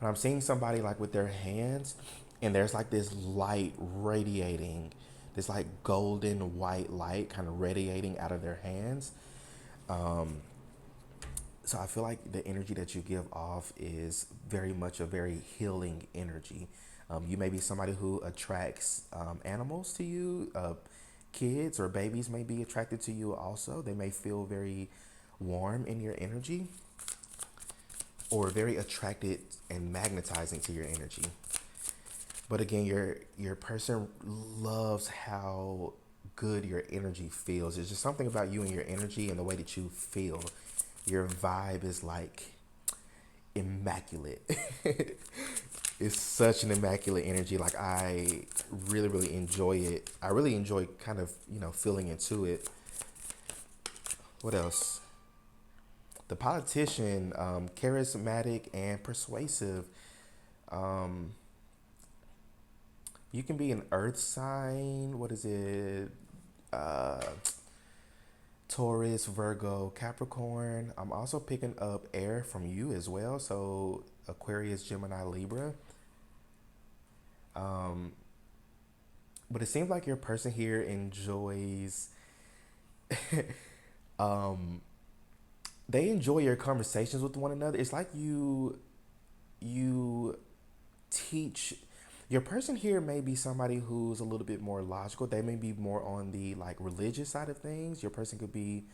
A: but I'm seeing somebody like with their hands, and there's like this light radiating, this like golden white light kind of radiating out of their hands. So I feel like the energy that you give off is very much a very healing energy. You may be somebody who attracts animals to you. Kids or babies may be attracted to you also. They may feel very warm in your energy, or very attracted and magnetizing to your energy. But again, your person loves how good your energy feels. There's just something about you and your energy and the way that you feel. Your vibe is like immaculate. It's such an immaculate energy. Like, I really, really enjoy it. I really enjoy kind of, feeling into it. What else? The politician, charismatic and persuasive. Um, you can be an earth sign. What is it? Uh, Taurus, Virgo, Capricorn. I'm also picking up air from you as well. So Aquarius, Gemini, Libra. Um, but it seems like your person here enjoys, um, they enjoy your conversations with one another. It's like you teach, your person here may be somebody who's a little bit more logical. They may be more on the like religious side of things. Your person could be,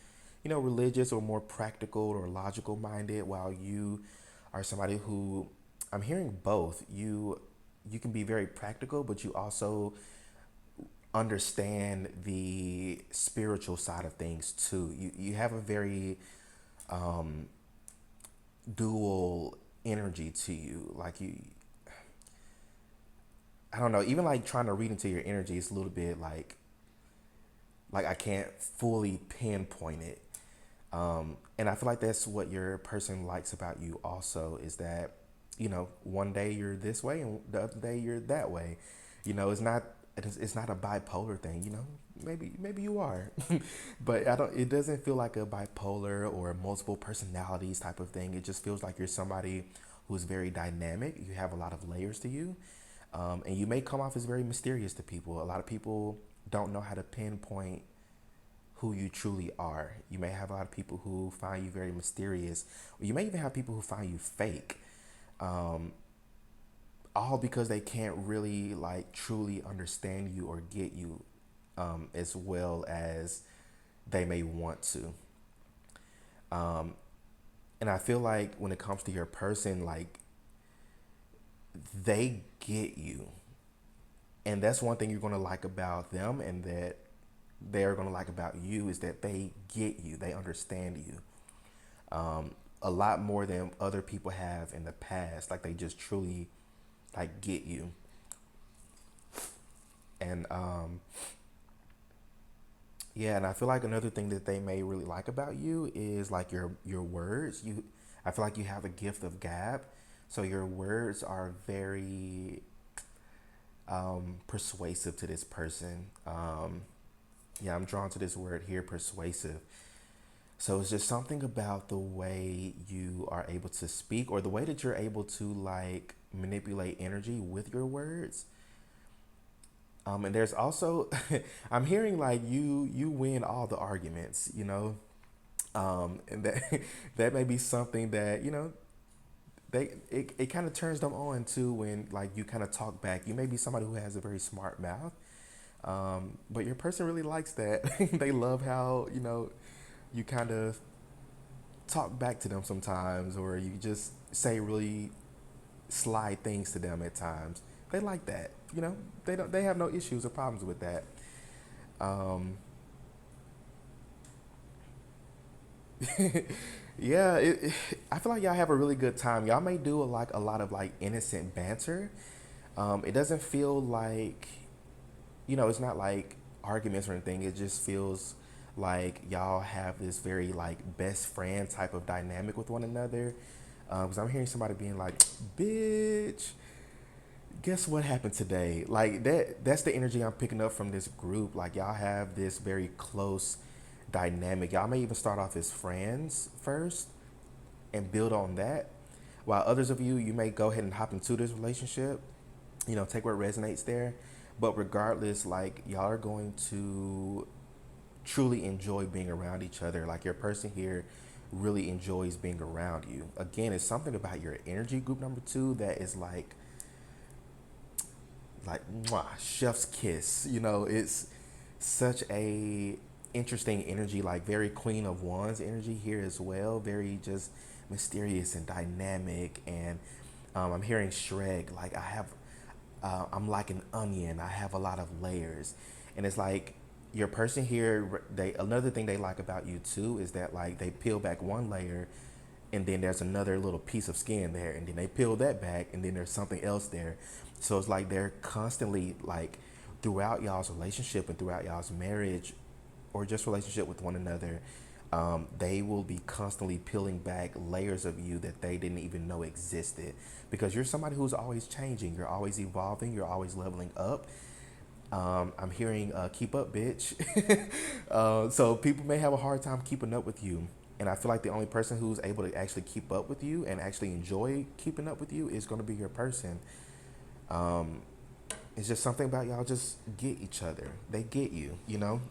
A: religious or more practical or logical minded, while you are somebody who, I'm hearing both. You can be very practical, but you also understand the spiritual side of things too. You have a very dual energy to you. Like, I don't know, even like trying to read into your energy is a little bit like I can't fully pinpoint it. And I feel like that's what your person likes about you also, is that, one day you're this way and the other day you're that way. It's not a bipolar thing, maybe you are. But it doesn't feel like a bipolar or a multiple personalities type of thing. It just feels like you're somebody who's very dynamic. You have a lot of layers to you. And you may come off as very mysterious to people. A lot of people don't know how to pinpoint who you truly are. You may have a lot of people who find you very mysterious. Or you may even have people who find you fake. Um, all because they can't really like truly understand you or get you as well as they may want to. Um, and I feel like when it comes to your person, like, they get you. And that's one thing you're going to like about them, and that they're going to like about you, is that they get you. They understand you. a lot more than other people have in the past. Like they just truly like get you. And yeah, and I feel like another thing that they may really like about you is like your words. I feel like you have a gift of gab, so your words are very persuasive to this person. Yeah, I'm drawn to this word here, persuasive. So it's just something about the way you are able to speak, or the way that you're able to like manipulate energy with your words. And there's also, I'm hearing like you win all the arguments, you know, and that that may be something that it kind of turns them on too when like you kind of talk back. You may be somebody who has a very smart mouth, but your person really likes that. They love how you kind of talk back to them sometimes, or you just say really sly things to them at times. They like that. They have no issues or problems with that. Um, yeah, I feel like y'all have a really good time. Y'all may do a lot of like innocent banter. It doesn't feel like it's not like arguments or anything. It just feels like y'all have this very like best friend type of dynamic with one another. Because I'm hearing somebody being like, "Bitch, guess what happened today?" Like that's the energy I'm picking up from this group. Like y'all have this very close dynamic. Y'all may even start off as friends first and build on that. While others of you may go ahead and hop into this relationship, take what resonates there. But regardless, like y'all are going to truly enjoy being around each other. Like your person here really enjoys being around you. Again, it's something about your energy group number two that is like mwah, chef's kiss. It's such a interesting energy, like very Queen of Wands energy here as well. Very just mysterious and dynamic. And I'm hearing Shrek. Like I'm like an onion. I have a lot of layers, and it's like your person here. They another thing they like about you too is that like they peel back one layer, and then there's another little piece of skin there, and then they peel that back, and then there's something else there. So it's like they're constantly like throughout y'all's relationship and throughout y'all's marriage or just relationship with one another, they will be constantly peeling back layers of you that they didn't even know existed, because you're somebody who's always changing, you're always evolving, you're always leveling up. I'm hearing keep up, bitch. So people may have a hard time keeping up with you. And I feel like the only person who's able to actually keep up with you and actually enjoy keeping up with you is going to be your person. Um, it's just something about y'all just get each other. They get you.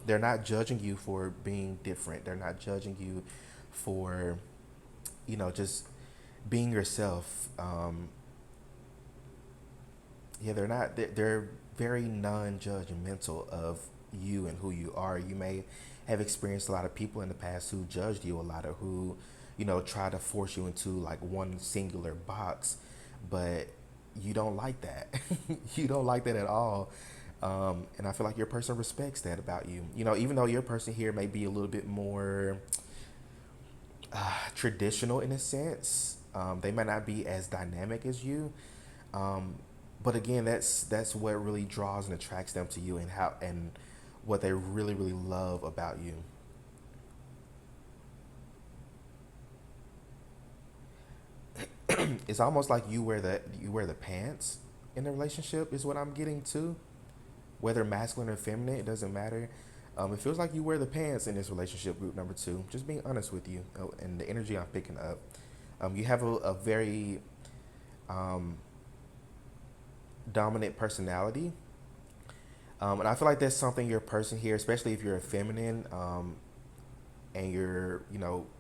A: They're not judging you for being different. They're not judging you for, just being yourself. Yeah, they're not. They're very non-judgmental of you and who you are. You may have experienced a lot of people in the past who judged you a lot, or who, try to force you into like one singular box, but you don't like that. You don't like that at all. And I feel like your person respects that about you. Even though your person here may be a little bit more traditional in a sense, they might not be as dynamic as you. Um, but again, that's what really draws and attracts them to you, and how and what they really really love about you. It's almost like you wear the pants in the relationship is what I'm getting to. Whether masculine or feminine, it doesn't matter. It feels like you wear the pants in this relationship group number two. Just being honest with you, and the energy I'm picking up. You have a very um, dominant personality. And I feel like that's something your person here, especially if you're a feminine, and you're,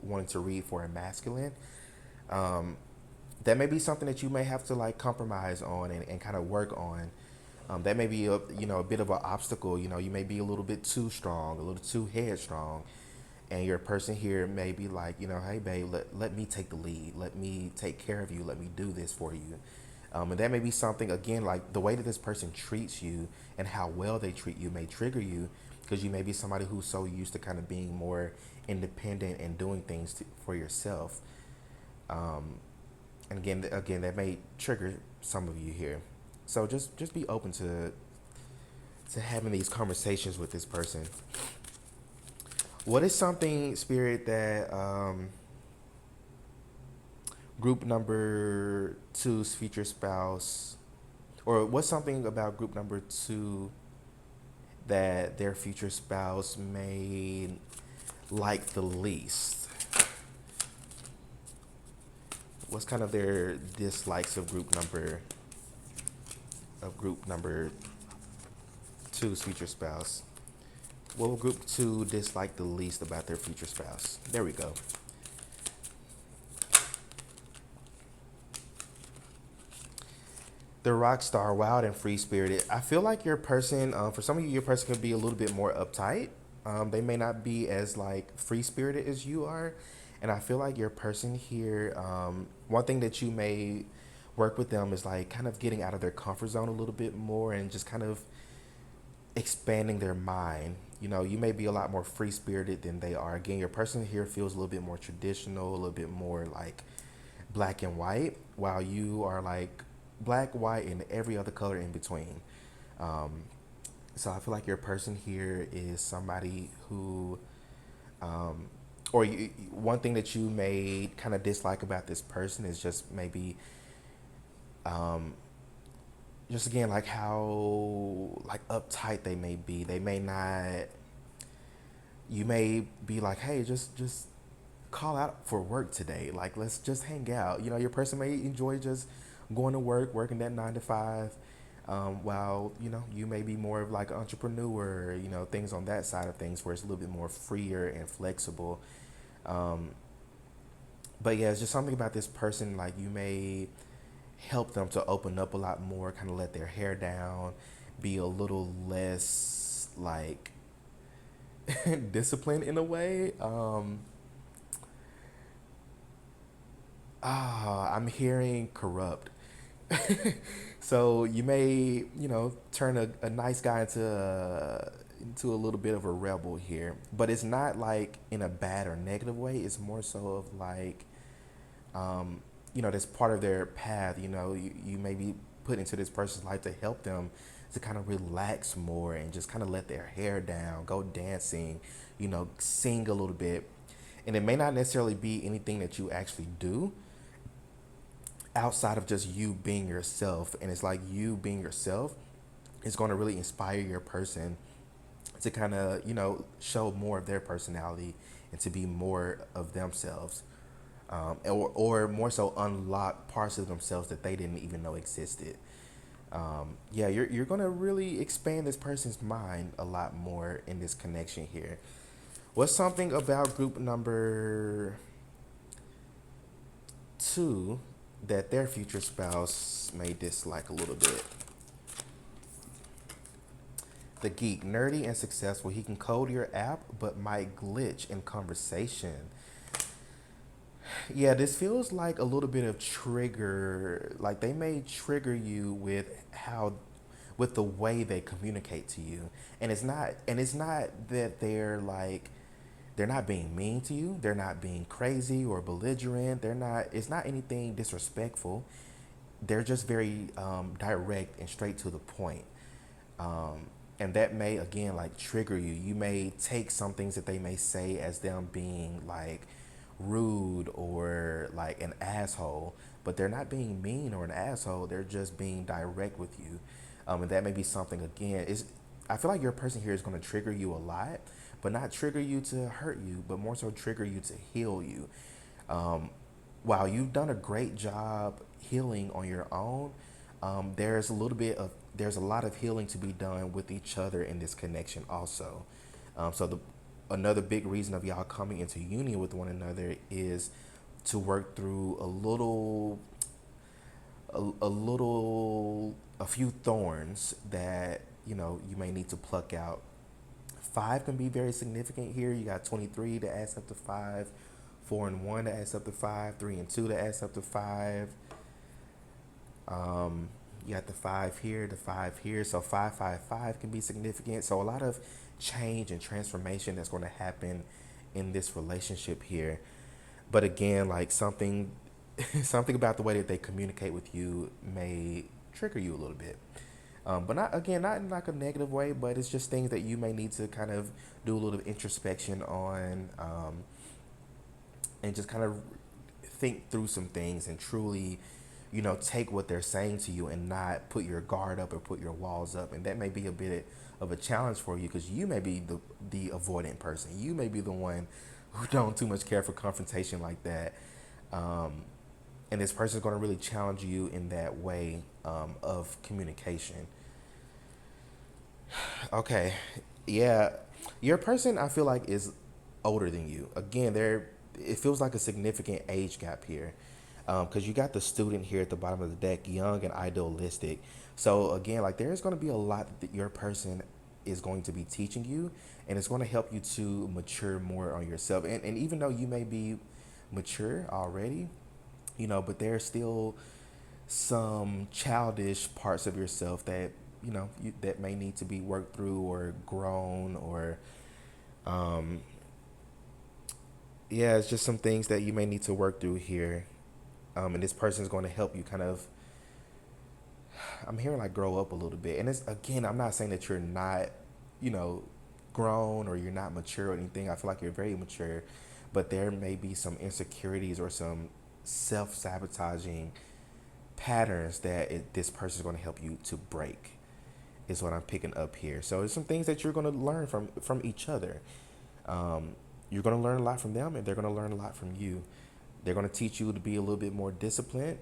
A: wanting to read for a masculine, um, that may be something that you may have to like compromise on, and kind of work on. That may be a bit of an obstacle. You may be a little bit too strong, a little too headstrong, and your person here may be like, hey babe, let me take the lead, let me take care of you, let me do this for you. And that may be something, again, like the way that this person treats you and how well they treat you may trigger you, because you may be somebody who's so used to kind of being more independent and doing things for yourself. And again, that may trigger some of you here. So just be open to having these conversations with this person. What is something, Spirit, that group number two's future spouse, or what's something about group number two that their future spouse may like the least? What's kind of their dislikes of group number two's future spouse? What will group two dislike the least about their future spouse? There we go. The rock star, wild and free spirited. I feel like your person, for some of you, your person could be a little bit more uptight. They may not be as like free spirited as you are, and I feel like your person here. One thing that you may work with them is like kind of getting out of their comfort zone a little bit more and just kind of expanding their mind. You know, you may be a lot more free spirited than they are. Again, your person here feels a little bit more traditional, a little bit more like black and white, while you are like black, white, and every other color in between. Um, so I feel like your person here is somebody who, or one thing that you may kind of dislike about this person is just maybe, just again, like how like uptight they may be. They may not. You may be like, hey, just call out for work today. Like, let's just hang out. You know, your person may enjoy just going to work, working that 9 to 5, while, you know, you may be more of like an entrepreneur, you know, things on that side of things where it's a little bit more freer and flexible. Um, but yeah, it's just something about this person, like you may help them to open up a lot more, kind of let their hair down, be a little less like disciplined in a way. I'm hearing corrupt. So you may, you know, turn a nice guy into a little bit of a rebel here, but it's not like in a bad or negative way. It's more so of like, you know, that's part of their path. You know, you may be put into this person's life to help them to kind of relax more and just kind of let their hair down, go dancing, you know, sing a little bit. And it may not necessarily be anything that you actually do outside of just you being yourself. And it's like you being yourself is going to really inspire your person to kind of, you know, show more of their personality and to be more of themselves, or more so unlock parts of themselves that they didn't even know existed. Yeah, you're going to really expand this person's mind a lot more in this connection here. What's something about group number two that their future spouse may dislike a little bit? The geek, nerdy and successful. He can code your app, but might glitch in conversation. Yeah, this feels like a little bit of trigger. Like they may trigger you with with the way they communicate to you, and it's not that they're not being mean to you. They're not being crazy or belligerent. They're not. It's not anything disrespectful. They're just very direct and straight to the point. And that may again like trigger you. You may take some things that they may say as them being like rude or like an asshole, but they're not being mean or an asshole. They're just being direct with you, and that may be something again. Is I feel like your person here is going to trigger you a lot, but not trigger you to hurt you, but more so trigger you to heal you. Um, while you've done a great job healing on your own, there's a lot of healing to be done with each other in this connection also. So the another big reason of y'all coming into union with one another is to work through a few thorns that you know you may need to pluck out. Five can be very significant here. You got 23 that adds up to five, 4 and 1 that adds up to five, 3 and 2 that adds up to five. You got the five here, the five here. So 5 can be significant. So a lot of change and transformation that's going to happen in this relationship here. But again, like something something about the way that they communicate with you may trigger you a little bit. But not again, not in like a negative way, but it's just things that you may need to kind of do a little introspection on, and just kind of think through some things and truly, take what they're saying to you and not put your guard up or put your walls up. And that may be a bit of a challenge for you because you may be the avoidant person. You may be the one who don't too much care for confrontation like that. And this person is going to really challenge you in that way, of communication. Okay, yeah, your person I feel like is older than you. Again, there it feels like a significant age gap here, because you got the student here at the bottom of the deck, young and idealistic. So again, like there is going to be a lot that your person is going to be teaching you, and it's going to help you to mature more on yourself. And even though you may be mature already, but there's still some childish parts of yourself that that may need to be worked through or grown, or yeah, it's just some things that you may need to work through here. And this person is going to help you kind of, I'm hearing like grow up a little bit. And it's again, I'm not saying that you're not, you know, grown or you're not mature or anything. I feel like you're very mature, but there may be some insecurities or some self-sabotaging patterns that this person is going to help you to break, is what I'm picking up here. So there's some things that you're going to learn from each other. You're going to learn a lot from them, and they're going to learn a lot from you. They're going to teach you to be a little bit more disciplined,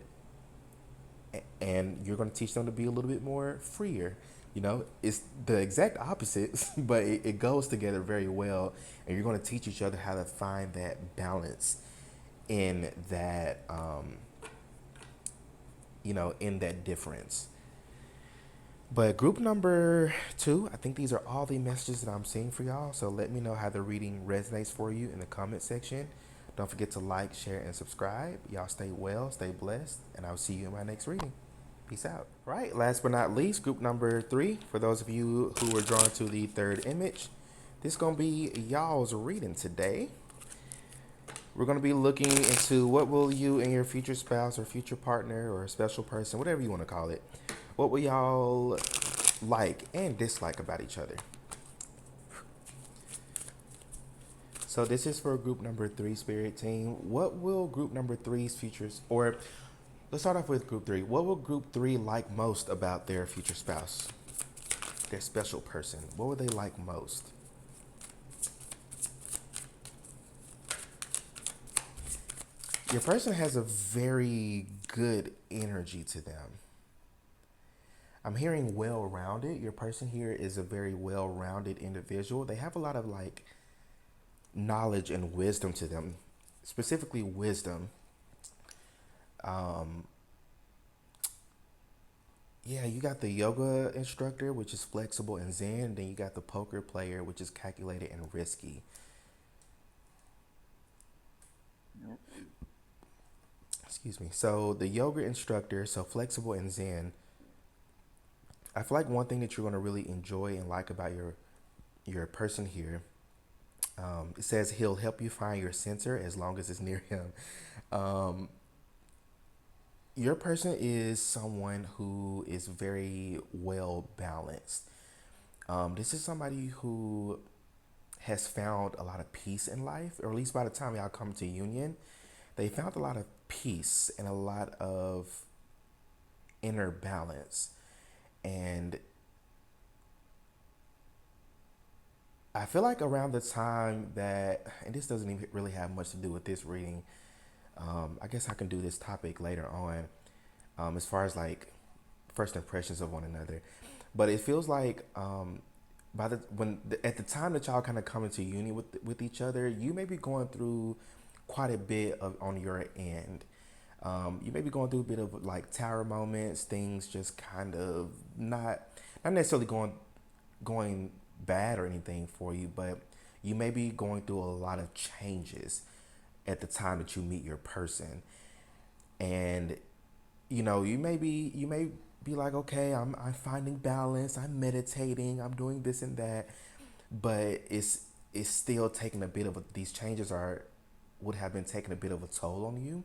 A: and you're going to teach them to be a little bit more freer. It's the exact opposite, but it goes together very well. And you're going to teach each other how to find that balance in that, in that difference. But group number 2, I think these are all the messages that I'm seeing for y'all. So let me know how the reading resonates for you in the comment section. Don't forget to like, share, and subscribe. Y'all stay well, stay blessed, and I'll see you in my next reading. Peace out. Right, last but not least, group number 3. For those of you who were drawn to the third image, this is going to be y'all's reading today. We're going to be looking into what will you and your future spouse or future partner or special person, whatever you want to call it, what will y'all like and dislike about each other? So this is for group number 3, spirit team. What will group number three's futures, or let's start off with group 3. What will group 3 like most about their future spouse, their special person? What would they like most? Your person has a very good energy to them. I'm hearing well-rounded. Your person here is a very well-rounded individual. They have a lot of like knowledge and wisdom to them, specifically wisdom. Yeah, you got the yoga instructor, which is flexible and zen. Then you got the poker player, which is calculated and risky. Excuse me. So the yoga instructor, so flexible and zen. I feel like one thing that you're going to really enjoy and like about your person here, it says he'll help you find your center as long as it's near him. Your person is someone who is very well balanced. This is somebody who has found a lot of peace in life, or at least by the time y'all come to union, they found a lot of peace and a lot of inner balance. And I feel like around the time that, and this doesn't even really have much to do with this reading, I guess I can do this topic later on, as far as like first impressions of one another. But it feels like at the time that y'all kind of come into union with each other, you may be going through quite a bit on your end. You may be going through a bit of like tower moments, things just kind of not necessarily going bad or anything for you, but you may be going through a lot of changes at the time that you meet your person. And you may be like, okay, I'm finding balance, I'm meditating, I'm doing this and that, but it's still taking a bit of these changes would have been taking a bit of a toll on you.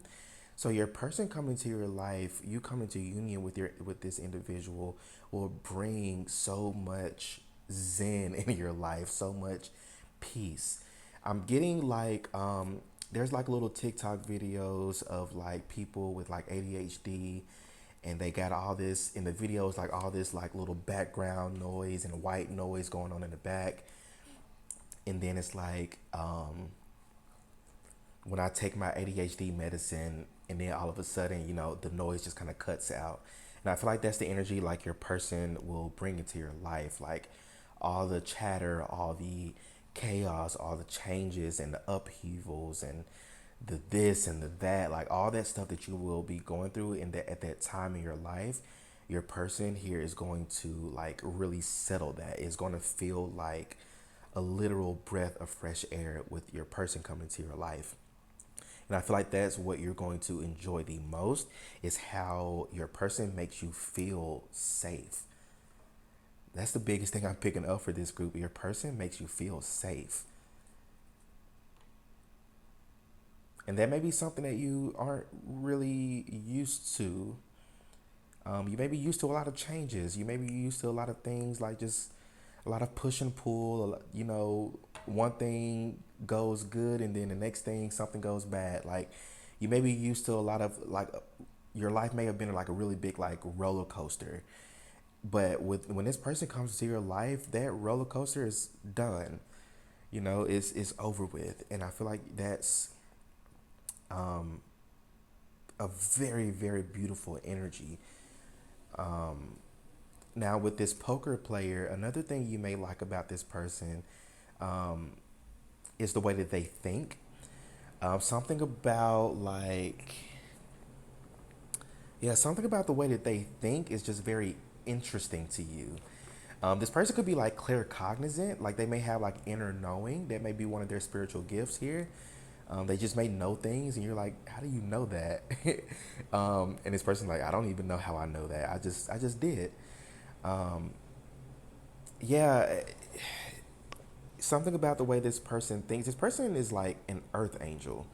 A: So your person coming to your life, you come into union with this individual will bring so much zen in your life, so much peace. I'm getting like there's like little TikTok videos of like people with like ADHD, and they got all this in the videos, like all this like little background noise and white noise going on in the back. And then it's like when I take my ADHD medicine, and then all of a sudden, the noise just kind of cuts out. And I feel like that's the energy like your person will bring into your life. Like all the chatter, all the chaos, all the changes and the upheavals and the this and the that, like all that stuff that you will be going through in that at that time in your life, your person here is going to like really settle that. It's going to feel like a literal breath of fresh air with your person coming to your life. And I feel like that's what you're going to enjoy the most, is how your person makes you feel safe. That's the biggest thing I'm picking up for this group. Your person makes you feel safe. And that may be something that you aren't really used to. You may be used to a lot of changes. You may be used to a lot of things like just a lot of push and pull. One thing goes good and then the next thing something goes bad. Like you may be used to a lot of like your life may have been like a really big like roller coaster. But when this person comes to your life, that roller coaster is done. It's over with. And I feel like that's a very, very beautiful energy. Now, with this poker player, another thing you may like about this person is the way that they think. Something about like, yeah, something about the way that they think is just very interesting to you. This person could be like claircognizant, like they may have like inner knowing. That may be one of their spiritual gifts here. They just may know things, and you're like, how do you know that? And this person's like, I don't even know how I know that. I just did. Yeah, something about the way this person thinks. This person is like an earth angel.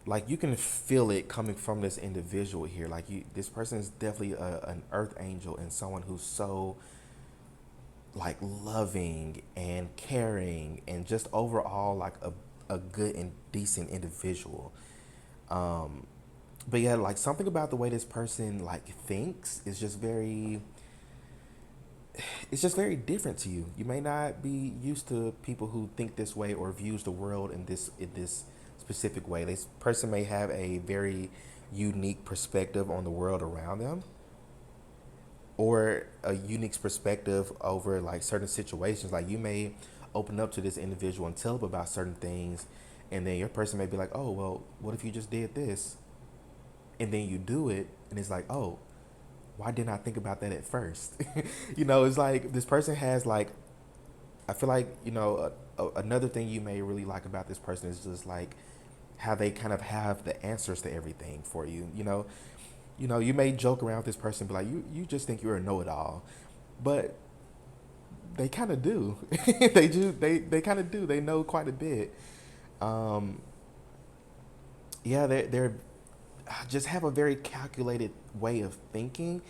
A: Like you can feel it coming from this individual here. Like this person is definitely an earth angel and someone who's so like loving and caring and just overall like a good and decent individual. But yeah, like something about the way this person like thinks is just very, it's just very different to you. You may not be used to people who think this way or views the world in this specific way. This person may have a very unique perspective on the world around them, or a unique perspective over like certain situations. Like you may open up to this individual and tell them about certain things, and then your person may be like, "Oh, well, what if you just did this?" And then you do it, and it's like, "Oh, why didn't I think about that at first?" It's like this person has like, I feel like another thing you may really like about this person is just like how they kind of have the answers to everything for you. You may joke around with this person, be like, you just think you're a know-it-all, but they kind of do. They kind of do. They know quite a bit. Um, yeah, they're just have a very calculated way of thinking.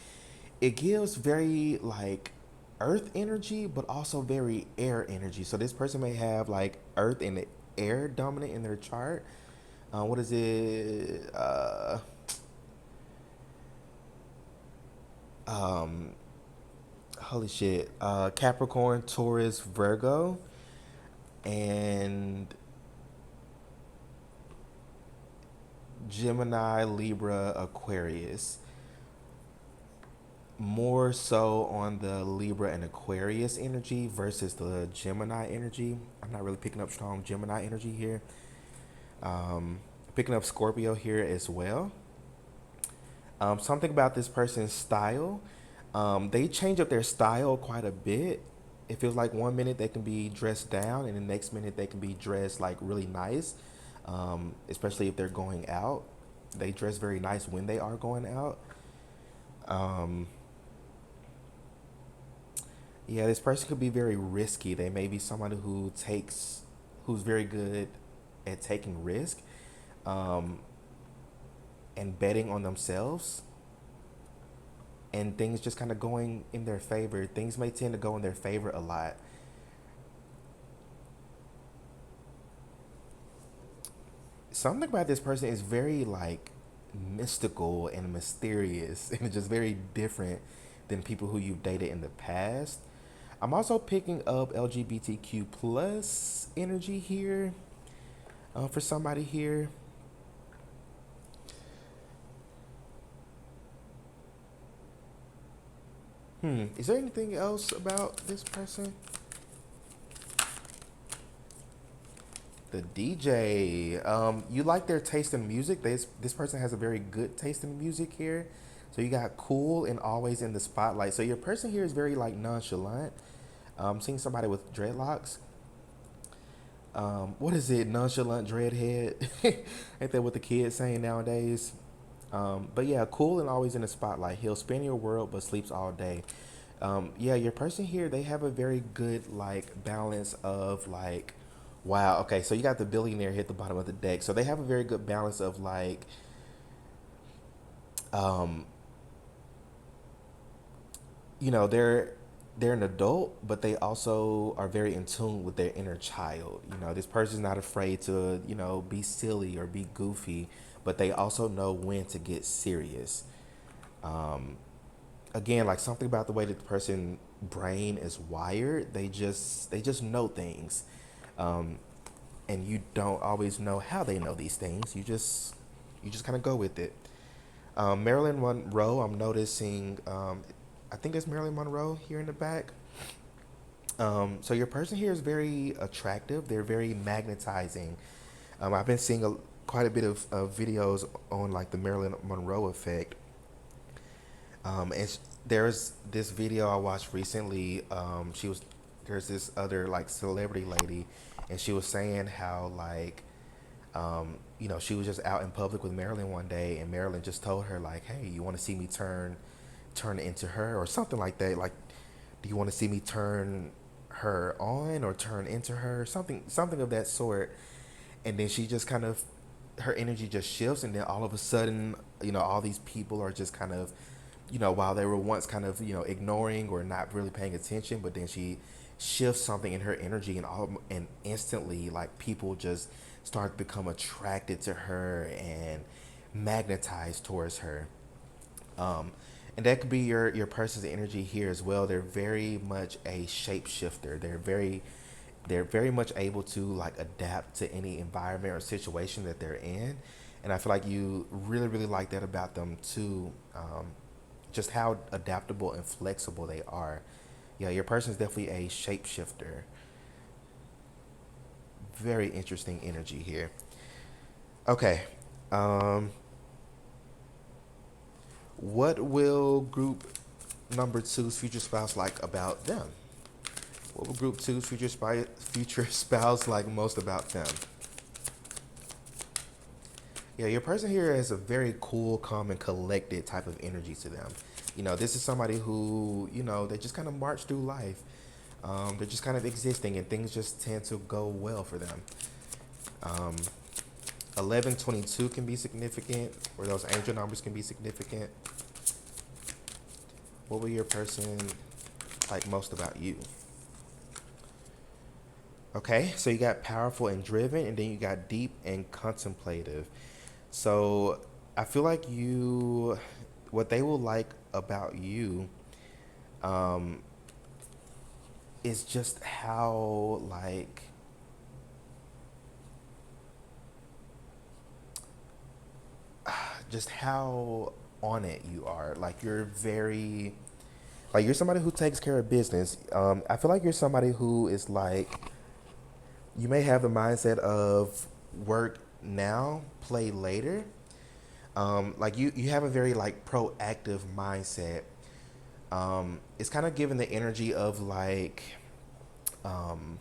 A: It gives very like earth energy, but also very air energy. So this person may have like earth and the air dominant in their chart. What is it? Um, Holy shit. Capricorn, Taurus, Virgo, and Gemini, Libra, Aquarius. More so on the Libra and Aquarius energy versus the Gemini energy. I'm not really picking up strong Gemini energy here. Picking up Scorpio here as well. Something about this person's style. They change up their style quite a bit. It feels like one minute they can be dressed down, and the next minute they can be dressed like really nice. Especially if they're going out, they dress very nice when they are going out. Um, yeah, this person could be very risky. They may be someone who's very good at taking risk. Um, and betting on themselves, and things just kind of going in their favor. Things may tend to go in their favor a lot. Something about this person is very like mystical and mysterious and just very different than people who you've dated in the past. I'm also picking up LGBTQ plus energy here for somebody here. Is there anything else about this person? The DJ. You like their taste in music. This person has a very good taste in music here. So you got cool and always in the spotlight. So your person here is very like nonchalant. Seeing somebody with dreadlocks. What is it? Nonchalant dreadhead. Ain't that what the kids saying nowadays? But yeah, cool and always in the spotlight. He'll spin your world but sleeps all day. Yeah, your person here, they have a very good like balance of like, wow, okay, so you got the billionaire hit the bottom of the deck. So they have a very good balance of like, um, they're an adult, but they also are very in tune with their inner child. This person's not afraid to, be silly or be goofy, but they also know when to get serious. Um, Again, like something about the way that the person brain is wired, they just know things, um, and you don't always know how they know these things. You just kind of go with it. Marilyn Monroe, I'm noticing. I think it's Marilyn Monroe here in the back. So your person here is very attractive. They're very magnetizing. I've been seeing quite a bit of videos on like the Marilyn Monroe effect. There's this video I watched recently. There's this other like celebrity lady, and she was saying how like, she was just out in public with Marilyn one day, and Marilyn just told her like, "Hey, you want to see me turn into her or something like that? Like, do you want to see me turn her on or turn into her? Something of that sort." And then she just kind of, her energy just shifts, and then all of a sudden, all these people are just kind of, while they were once kind of, ignoring or not really paying attention, but then she shifts something in her energy, and instantly, like, people just start to become attracted to her and magnetized towards her. Um, and that could be your person's energy here as well. They're very much a shapeshifter. They're very much able to like adapt to any environment or situation that they're in, and I feel like you really really like that about them too. Just how adaptable and flexible they are. Yeah, your person is definitely a shapeshifter. Very interesting energy here. Okay, um, what will group number two's future spouse like about them? What will group two's future spouse like most about them? Yeah, your person here has a very cool, calm, and collected type of energy to them. This is somebody who, they just kind of march through life. They're just kind of existing, and things just tend to go well for them. Um, 1122 can be significant, or those angel numbers can be significant. What will your person like most about you? Okay, so you got powerful and driven, and then you got deep and contemplative. So I feel like what they will like about you, um, is just how like, just how on it you are. Like you're somebody who takes care of business. I feel like you're somebody who is like, you may have the mindset of work now, play later. Like you have a very like proactive mindset. It's kind of given the energy of um,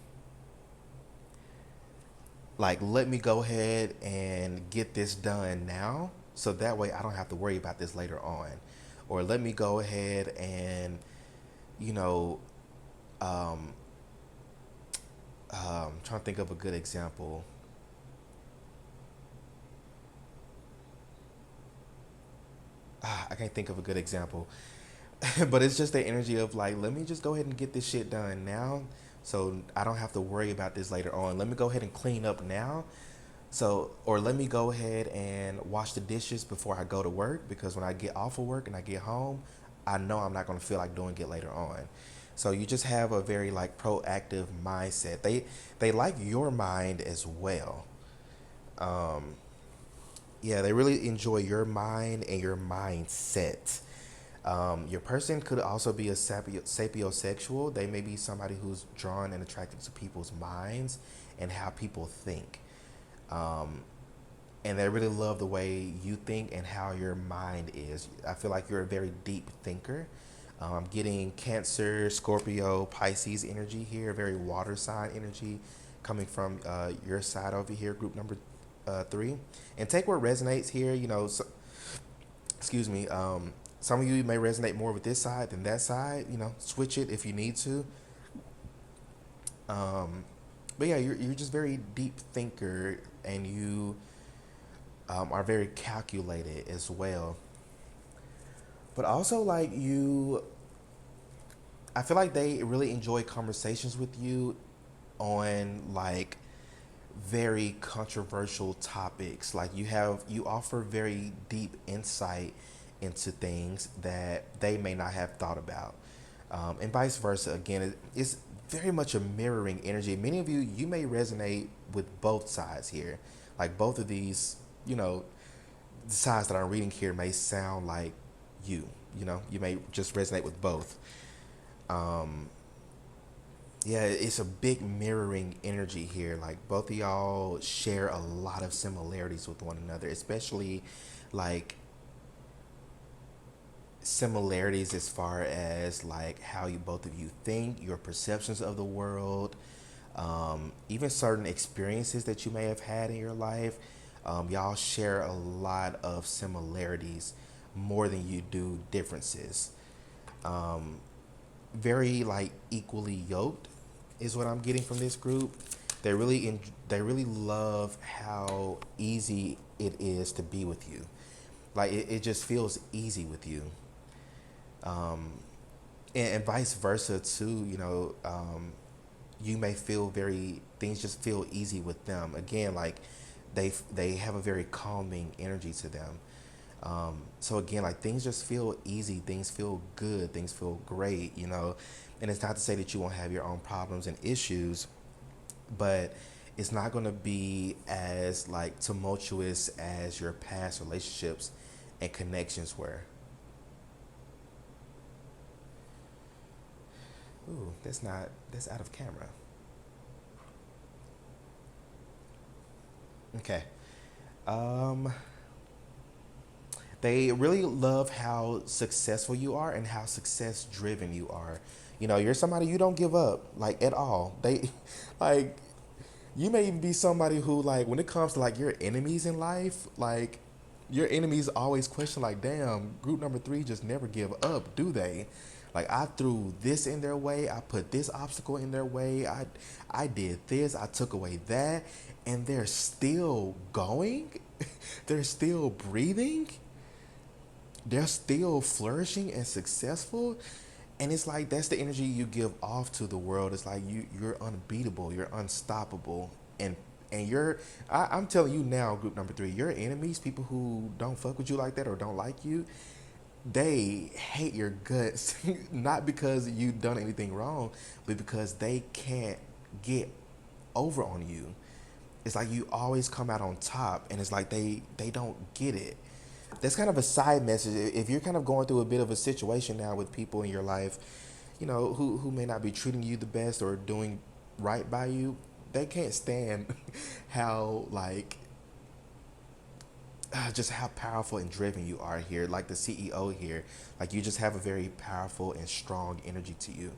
A: like let me go ahead and get this done now, so that way I don't have to worry about this later on, or let me go ahead and you know, um, trying to think of a good example. I can't think of a good example. But it's just the energy of like, let me just go ahead and get this shit done now, so I don't have to worry about this later on. Let me go ahead and clean up now, so, or let me go ahead and wash the dishes before I go to work, because when I get off of work and I get home, I know I'm not going to feel like doing it later on. So you just have a very like proactive mindset. They like your mind as well. Yeah, they really enjoy your mind and your mindset. Your person could also be a sapiosexual. They may be somebody who's drawn and attracted to people's minds and how people think. Um, and they really love the way you think and how your mind is. I feel like you're a very deep thinker. I'm getting Cancer, Scorpio, Pisces energy here, very water sign energy coming from your side over here, group number three. And take what resonates here. So, excuse me. Some of you may resonate more with this side than that side. Switch it if you need to. But yeah, you're just very deep thinker, and you are very calculated as well. But also, like I feel like they really enjoy conversations with you on like very controversial topics. Like you offer very deep insight into things that they may not have thought about, and vice versa. Again, it's very much a mirroring energy. Many of you may resonate with both sides here. Like both of these, you know, the sides that I'm reading here may sound like you. You may just resonate with both. Um, yeah, it's a big mirroring energy here. Like both of y'all share a lot of similarities with one another, especially like similarities as far as like how you both of you think, your perceptions of the world, even certain experiences that you may have had in your life. Y'all share a lot of similarities more than you do differences. Um, Very like equally yoked is what I'm getting from this group. They really love how easy it is to be with you. Like it just feels easy with you. Um, and vice versa too. You may feel very things just feel easy with them. Again, like they have a very calming energy to them. So again, like things just feel easy, things feel good, things feel great, And it's not to say that you won't have your own problems and issues, but it's not going to be as like tumultuous as your past relationships and connections were. Ooh, that's out of camera. Okay. Um, They really love how successful you are and how success driven you are. You're somebody you don't give up like at all. They like you may even be somebody who like when it comes to like your enemies in life, like your enemies always question like, damn, group number three just never give up, do they? Like I threw this in their way, I put this obstacle in their way, I did this, I took away that, and they're still going. They're still breathing, they're still flourishing and successful. And it's like that's the energy you give off to the world. It's like you're unbeatable, you're unstoppable. And I'm telling you now, group number three, your enemies, people who don't fuck with you like that or don't like you, they hate your guts. Not because you've done anything wrong, but because they can't get over on you. It's like you always come out on top, and it's like they don't get it. That's kind of a side message. If you're kind of going through a bit of a situation now with people in your life, who may not be treating you the best or doing right by you, they can't stand how like just how powerful and driven you are here. Like the CEO here, like you just have a very powerful and strong energy to you.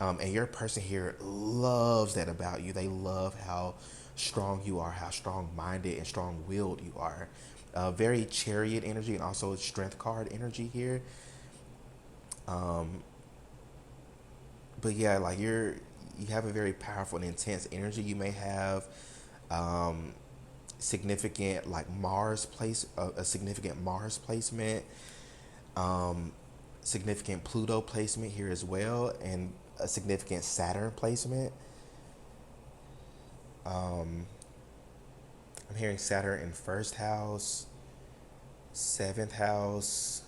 A: And your person here loves that about you. They love how strong you are, how strong minded and strong willed you are. Very chariot energy and also strength card energy here. Um, but yeah, like you have a very powerful and intense energy. You may have um, significant like Mars place, a significant Mars placement. Um, Significant Pluto placement here as well, and a significant Saturn placement. Um, I'm hearing Saturn in first house, seventh house.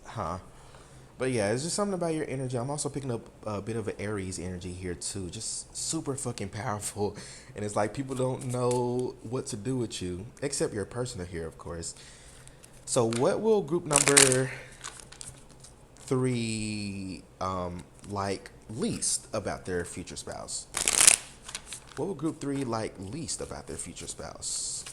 A: Huh. But yeah, it's just something about your energy. I'm also picking up a bit of an Aries energy here too. Just super fucking powerful. And it's like people don't know what to do with you, except your person here, of course. So what will group number three like least about their future spouse? What will group three like least about their future spouse?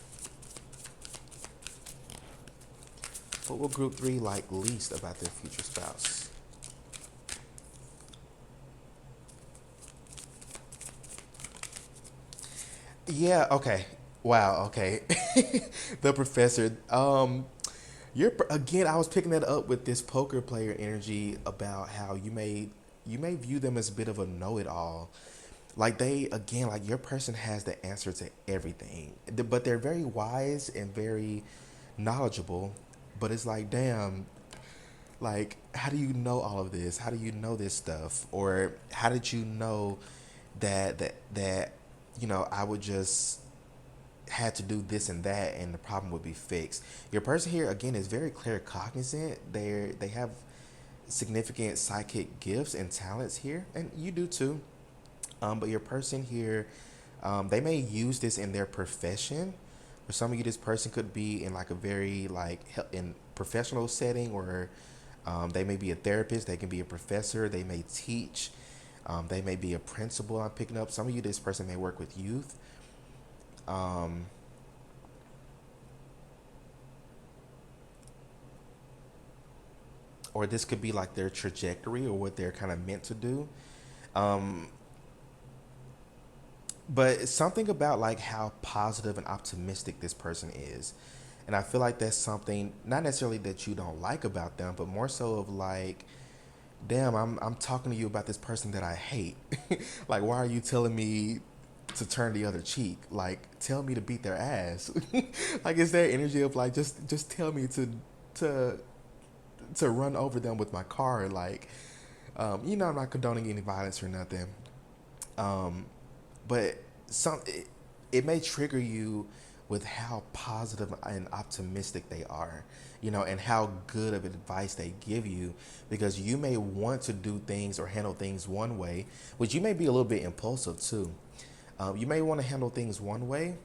A: What will group three like least about their future spouse? Yeah, okay. Wow, okay. The professor. You're again. I was picking that up with this poker player energy about how you may view them as a bit of a know-it-all. Like they again, like your person has the answer to everything, but they're very wise and very knowledgeable. But it's like, damn, like how do you know all of this? How do you know this stuff? Or how did you know that I would just had to do this and that and the problem would be fixed. Your person here again is very clear cognizant. They have significant psychic gifts and talents here, and you do too. But your person here, they may use this in their profession. For some of you, this person could be in like a very like in professional setting, or they may be a therapist. They can be a professor. They may teach. They may be a principal. I'm picking up. Some of you, this person may work with youth. Um, or this could be like their trajectory or what they're kind of meant to do. Um, but it's something about like how positive and optimistic this person is. And I feel like that's something not necessarily that you don't like about them, but more so of like, damn, I'm talking to you about this person that I hate. Like, why are you telling me to turn the other cheek? Like, tell me to beat their ass. Like, is there energy of like just tell me to to run over them with my car? Like, I'm not condoning any violence or nothing. Um, but it may trigger you with how positive and optimistic they are, and how good of advice they give you, because you may want to do things or handle things one way, which you may be a little bit impulsive too. You may want to handle things one way,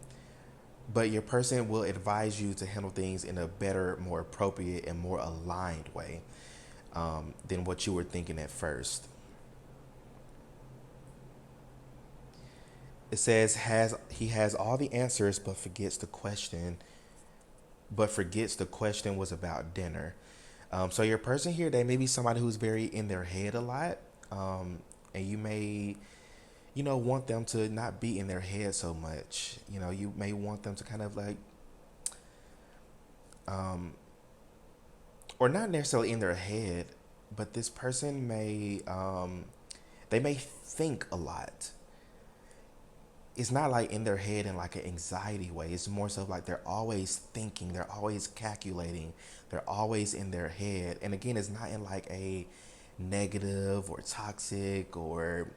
A: but your person will advise you to handle things in a better, more appropriate, and more aligned way than what you were thinking at first. It says has he has all the answers but forgets the question was about dinner. So your person here, they may be somebody who's very in their head a lot, and you may want them to not be in their head so much. You may want them to kind of like, um, or not necessarily in their head, but this person may they may think a lot. It's not like in their head in like an anxiety way. It's more so like they're always thinking, they're always calculating, they're always in their head. And again, it's not in like a negative or toxic or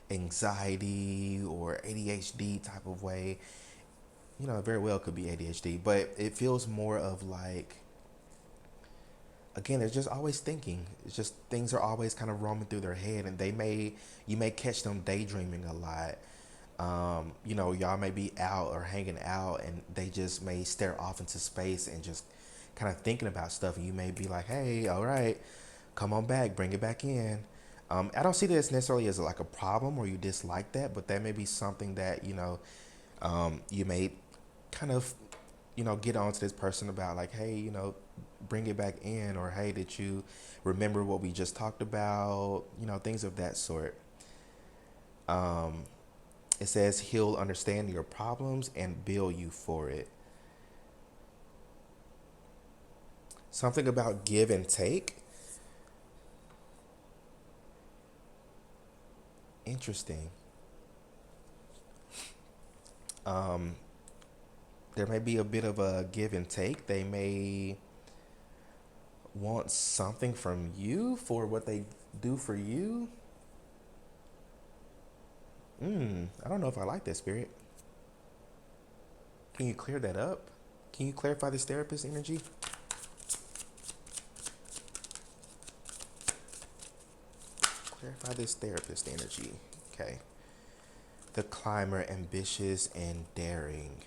A: anxiety or ADHD type of way. It very well could be ADHD, but it feels more of like, again, they're just always thinking. It's just things are always kind of roaming through their head, and you may catch them daydreaming a lot. Y'all may be out or hanging out, and they just may stare off into space and just kind of thinking about stuff. And you may be like, "Hey, all right, come on back, bring it back in." I don't see this necessarily as like a problem or you dislike that, but that may be something that you may kind of get on to this person about, like, hey, bring it back in, or hey, did you remember what we just talked about? Things of that sort. Um, it says he'll understand your problems and bill you for it. Something about give and take. Interesting. there may be a bit of a give and take. They may want something from you for what they do for you. I don't know if I like that, spirit. Can you clear that up? Can you clarify this therapist energy? Clarify this therapist energy. Okay. The climber, ambitious and daring.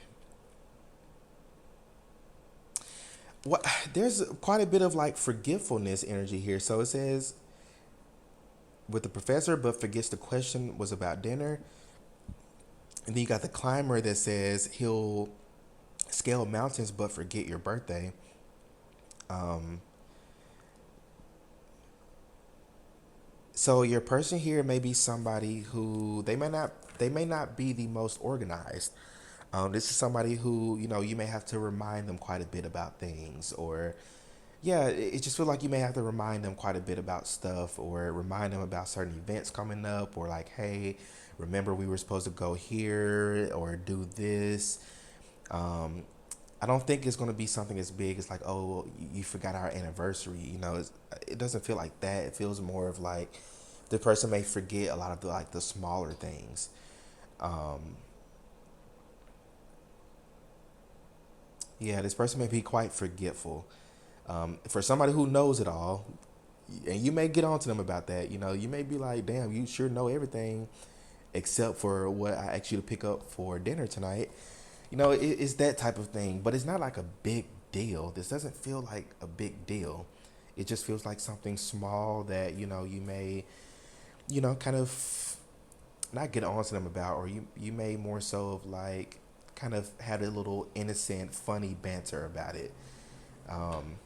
A: What there's quite a bit of like forgetfulness energy here. So it says with the professor, but forgets the question was about dinner. And then you got the climber that says he'll scale mountains but forget your birthday. Um, so your person here may be somebody who they may not be the most organized. This is somebody who you may have to remind them quite a bit about things, or yeah, it just feels like you may have to remind them quite a bit about stuff, or remind them about certain events coming up, or like, hey, remember we were supposed to go here or do this. Um, I don't think it's going to be something as big as like, oh, you forgot our anniversary. It doesn't feel like that. It feels more of like the person may forget a lot of the smaller things. Um, yeah, this person may be quite forgetful. For somebody who knows it all, and you may get on to them about that. You may be like, damn, you sure know everything except for what I asked you to pick up for dinner tonight. It's that type of thing, but it's not like a big deal. This doesn't feel like a big deal. It just feels like something small that you may kind of not get on to them about, or you may more so of like kind of had a little innocent, funny banter about it. Um,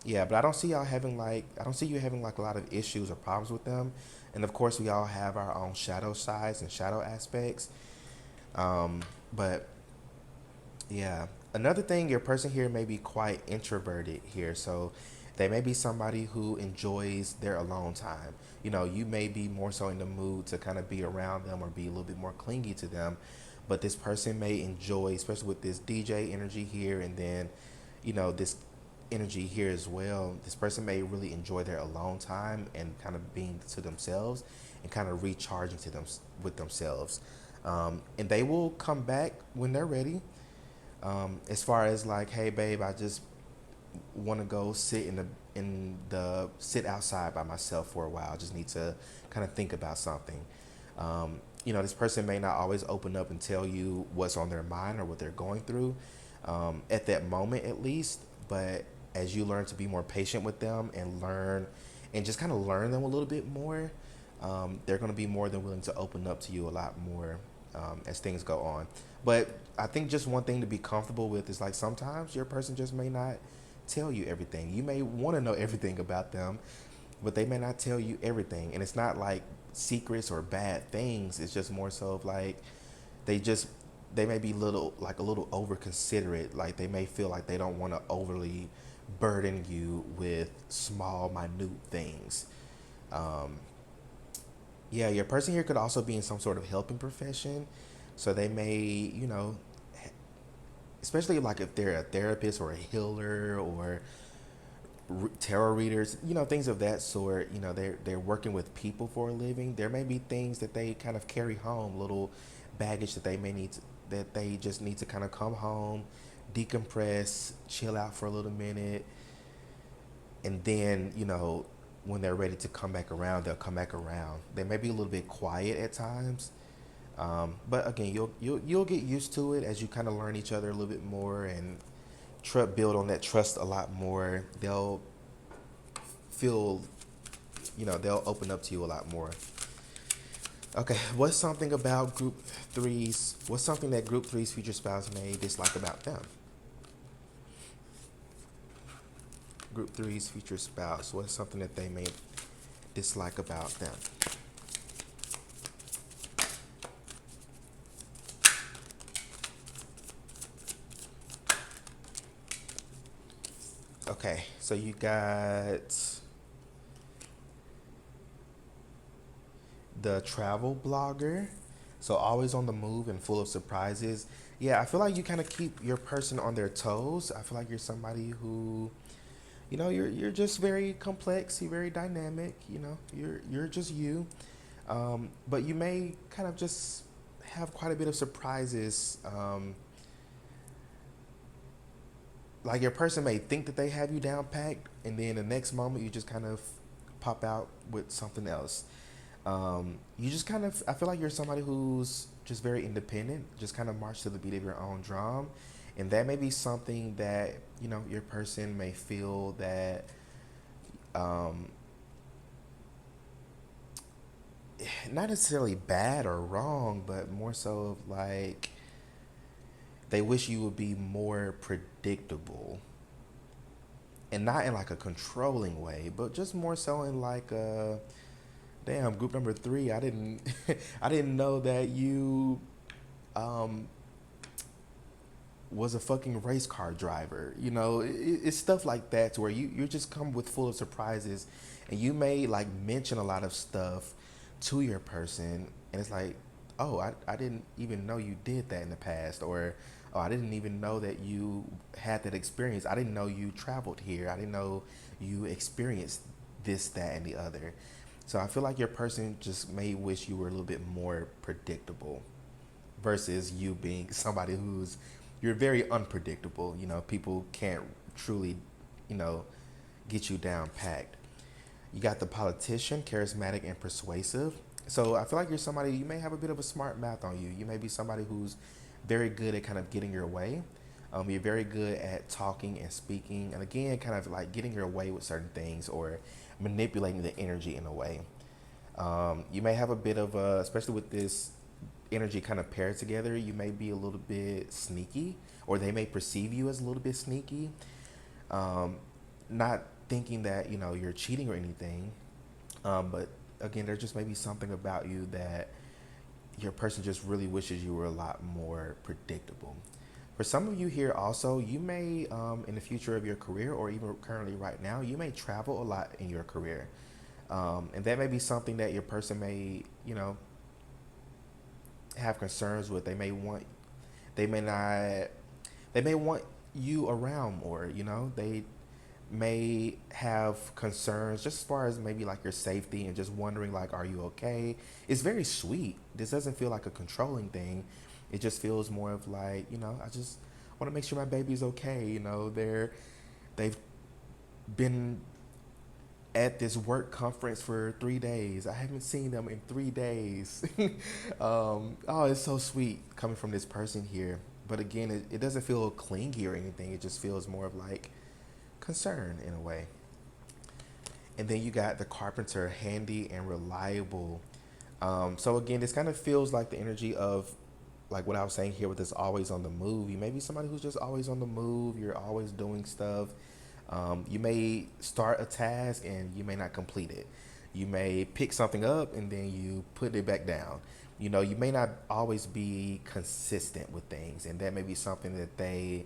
A: yeah, but I don't see you having like a lot of issues or problems with them. And of course, we all have our own shadow sides and shadow aspects. But yeah, another thing, your person here may be quite introverted here, so they may be somebody who enjoys their alone time. You may be more so in the mood to kind of be around them or be a little bit more clingy to them, but this person may enjoy, especially with this DJ energy here, and then this energy here as well. This person may really enjoy their alone time and kind of being to themselves and kind of recharging to them with themselves. And they will come back when they're ready. As far as like, hey babe, I just want to go sit sit outside by myself for a while. I just need to kind of think about something. This person may not always open up and tell you what's on their mind or what they're going through at that moment, at least. But as you learn to be more patient with them and learn and just kind of learn them a little bit more, they're going to be more than willing to open up to you a lot more as things go on. But I think just one thing to be comfortable with is like sometimes your person just may not tell you everything. You may want to know everything about them, but they may not tell you everything. And it's not like secrets or bad things. It's just more so of like they just they may be a little over considerate. Like they may feel like they don't want to overly burden you with small, minute things. Um, yeah, your person here could also be in some sort of helping profession. So they may, especially like if they're a therapist or a healer or tarot readers, things of that sort. They're working with people for a living. There may be things that they kind of carry home, little baggage that they may need that they just need to kind of come home, decompress, chill out for a little minute, and then when they're ready to come back around, they'll come back around. They may be a little bit quiet at times, but again, you'll get used to it as you kind of learn each other a little bit more and build on that trust a lot more. They'll feel, they'll open up to you a lot more. Okay, what's something about group threes? What's something that group three's future spouse may dislike about them? Group three's future spouse. What's something that they may dislike about them? Okay, so you got the travel blogger, So always on the move and full of surprises. Yeah, I feel like you kind of keep your person on their toes. I feel like you're somebody who, you're just very complex. You're very dynamic. You're just you. But you may kind of just have quite a bit of surprises. Like your person may think that they have you down packed, and then the next moment you just kind of pop out with something else. You just kind of, I feel like you're somebody who's just very independent, just kind of march to the beat of your own drum. And that may be something that, your person may feel that, um, not necessarily bad or wrong, but more so of like, they wish you would be more predictable, and not in like a controlling way, but just more so in like a, damn, group number three, I didn't I didn't know that you um was a fucking race car driver. It's stuff like that to where you just come with full of surprises, and you may like mention a lot of stuff to your person, and it's like, oh, I didn't even know you did that in the past, or oh, I didn't even know that you had that experience. I didn't know you traveled here. I didn't know you experienced this, that, and the other. So I feel like your person just may wish you were a little bit more predictable versus you being somebody who's, you're very unpredictable. People can't truly, you know, get you down packed. You got the politician, charismatic and persuasive. So I feel like you're somebody, you may have a bit of a smart mouth on you. You may be somebody who's very good at kind of getting your way. You're very good at talking and speaking, and again, kind of like getting your way with certain things or manipulating the energy in a way. You may have a bit of a, especially with this energy kind of paired together, you may be a little bit sneaky, or they may perceive you as a little bit sneaky. Um, Not thinking that you're cheating or anything, but again, there just may be something about you that your person just really wishes you were a lot more predictable. For some of you here, also, you may, in the future of your career, or even currently right now, you may travel a lot in your career. And that may be something that your person may, have concerns with. They may not, they may want you around more, they may have concerns just as far as maybe like your safety and just wondering like, are you okay? It's very sweet. This doesn't feel like a controlling thing. It just feels more of like, I just want to make sure my baby's okay. They've been at this work conference for 3 days. I haven't seen them in 3 days. Oh, it's so sweet coming from this person here. But again, it doesn't feel clingy or anything. It just feels more of like concern in a way. And then you got the carpenter, handy and reliable. So again, this kind of feels like the energy of like what I was saying here with this always on the move. You may be somebody who's just always on the move. You're always doing stuff. You may start a task and you may not complete it. You may pick something up and then you put it back down. You may not always be consistent with things, and that may be something that they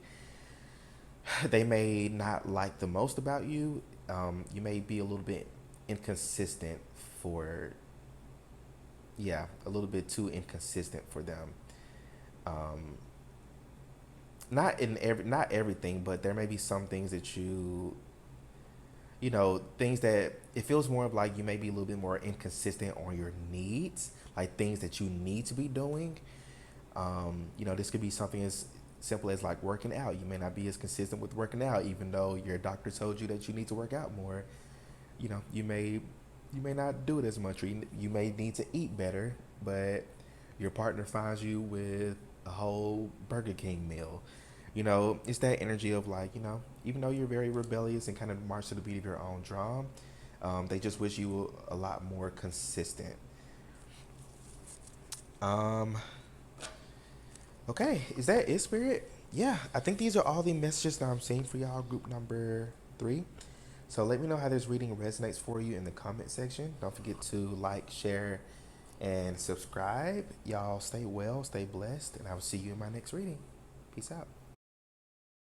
A: may not like the most about you. You may be a little bit inconsistent for, yeah, a little bit too inconsistent for them. Um, not everything, but there may be some things that things that it feels more of like you may be a little bit more inconsistent on your needs, like things that you need to be doing. This could be something as simple as like working out. You may not be as consistent with working out, even though your doctor told you that you need to work out more. You may not do it as much, or you may need to eat better, but your partner finds you with a whole Burger King meal. It's that energy of like, even though you're very rebellious and kind of march to the beat of your own drum, they just wish you were a lot more consistent. Um, okay, is that it, Spirit? Yeah, I think these are all the messages that I'm seeing for y'all, group number three. So let me know how this reading resonates for you in the comment section. Don't forget to like, share, and subscribe. Y'all stay well, stay blessed, and I will see you in my next reading. Peace out.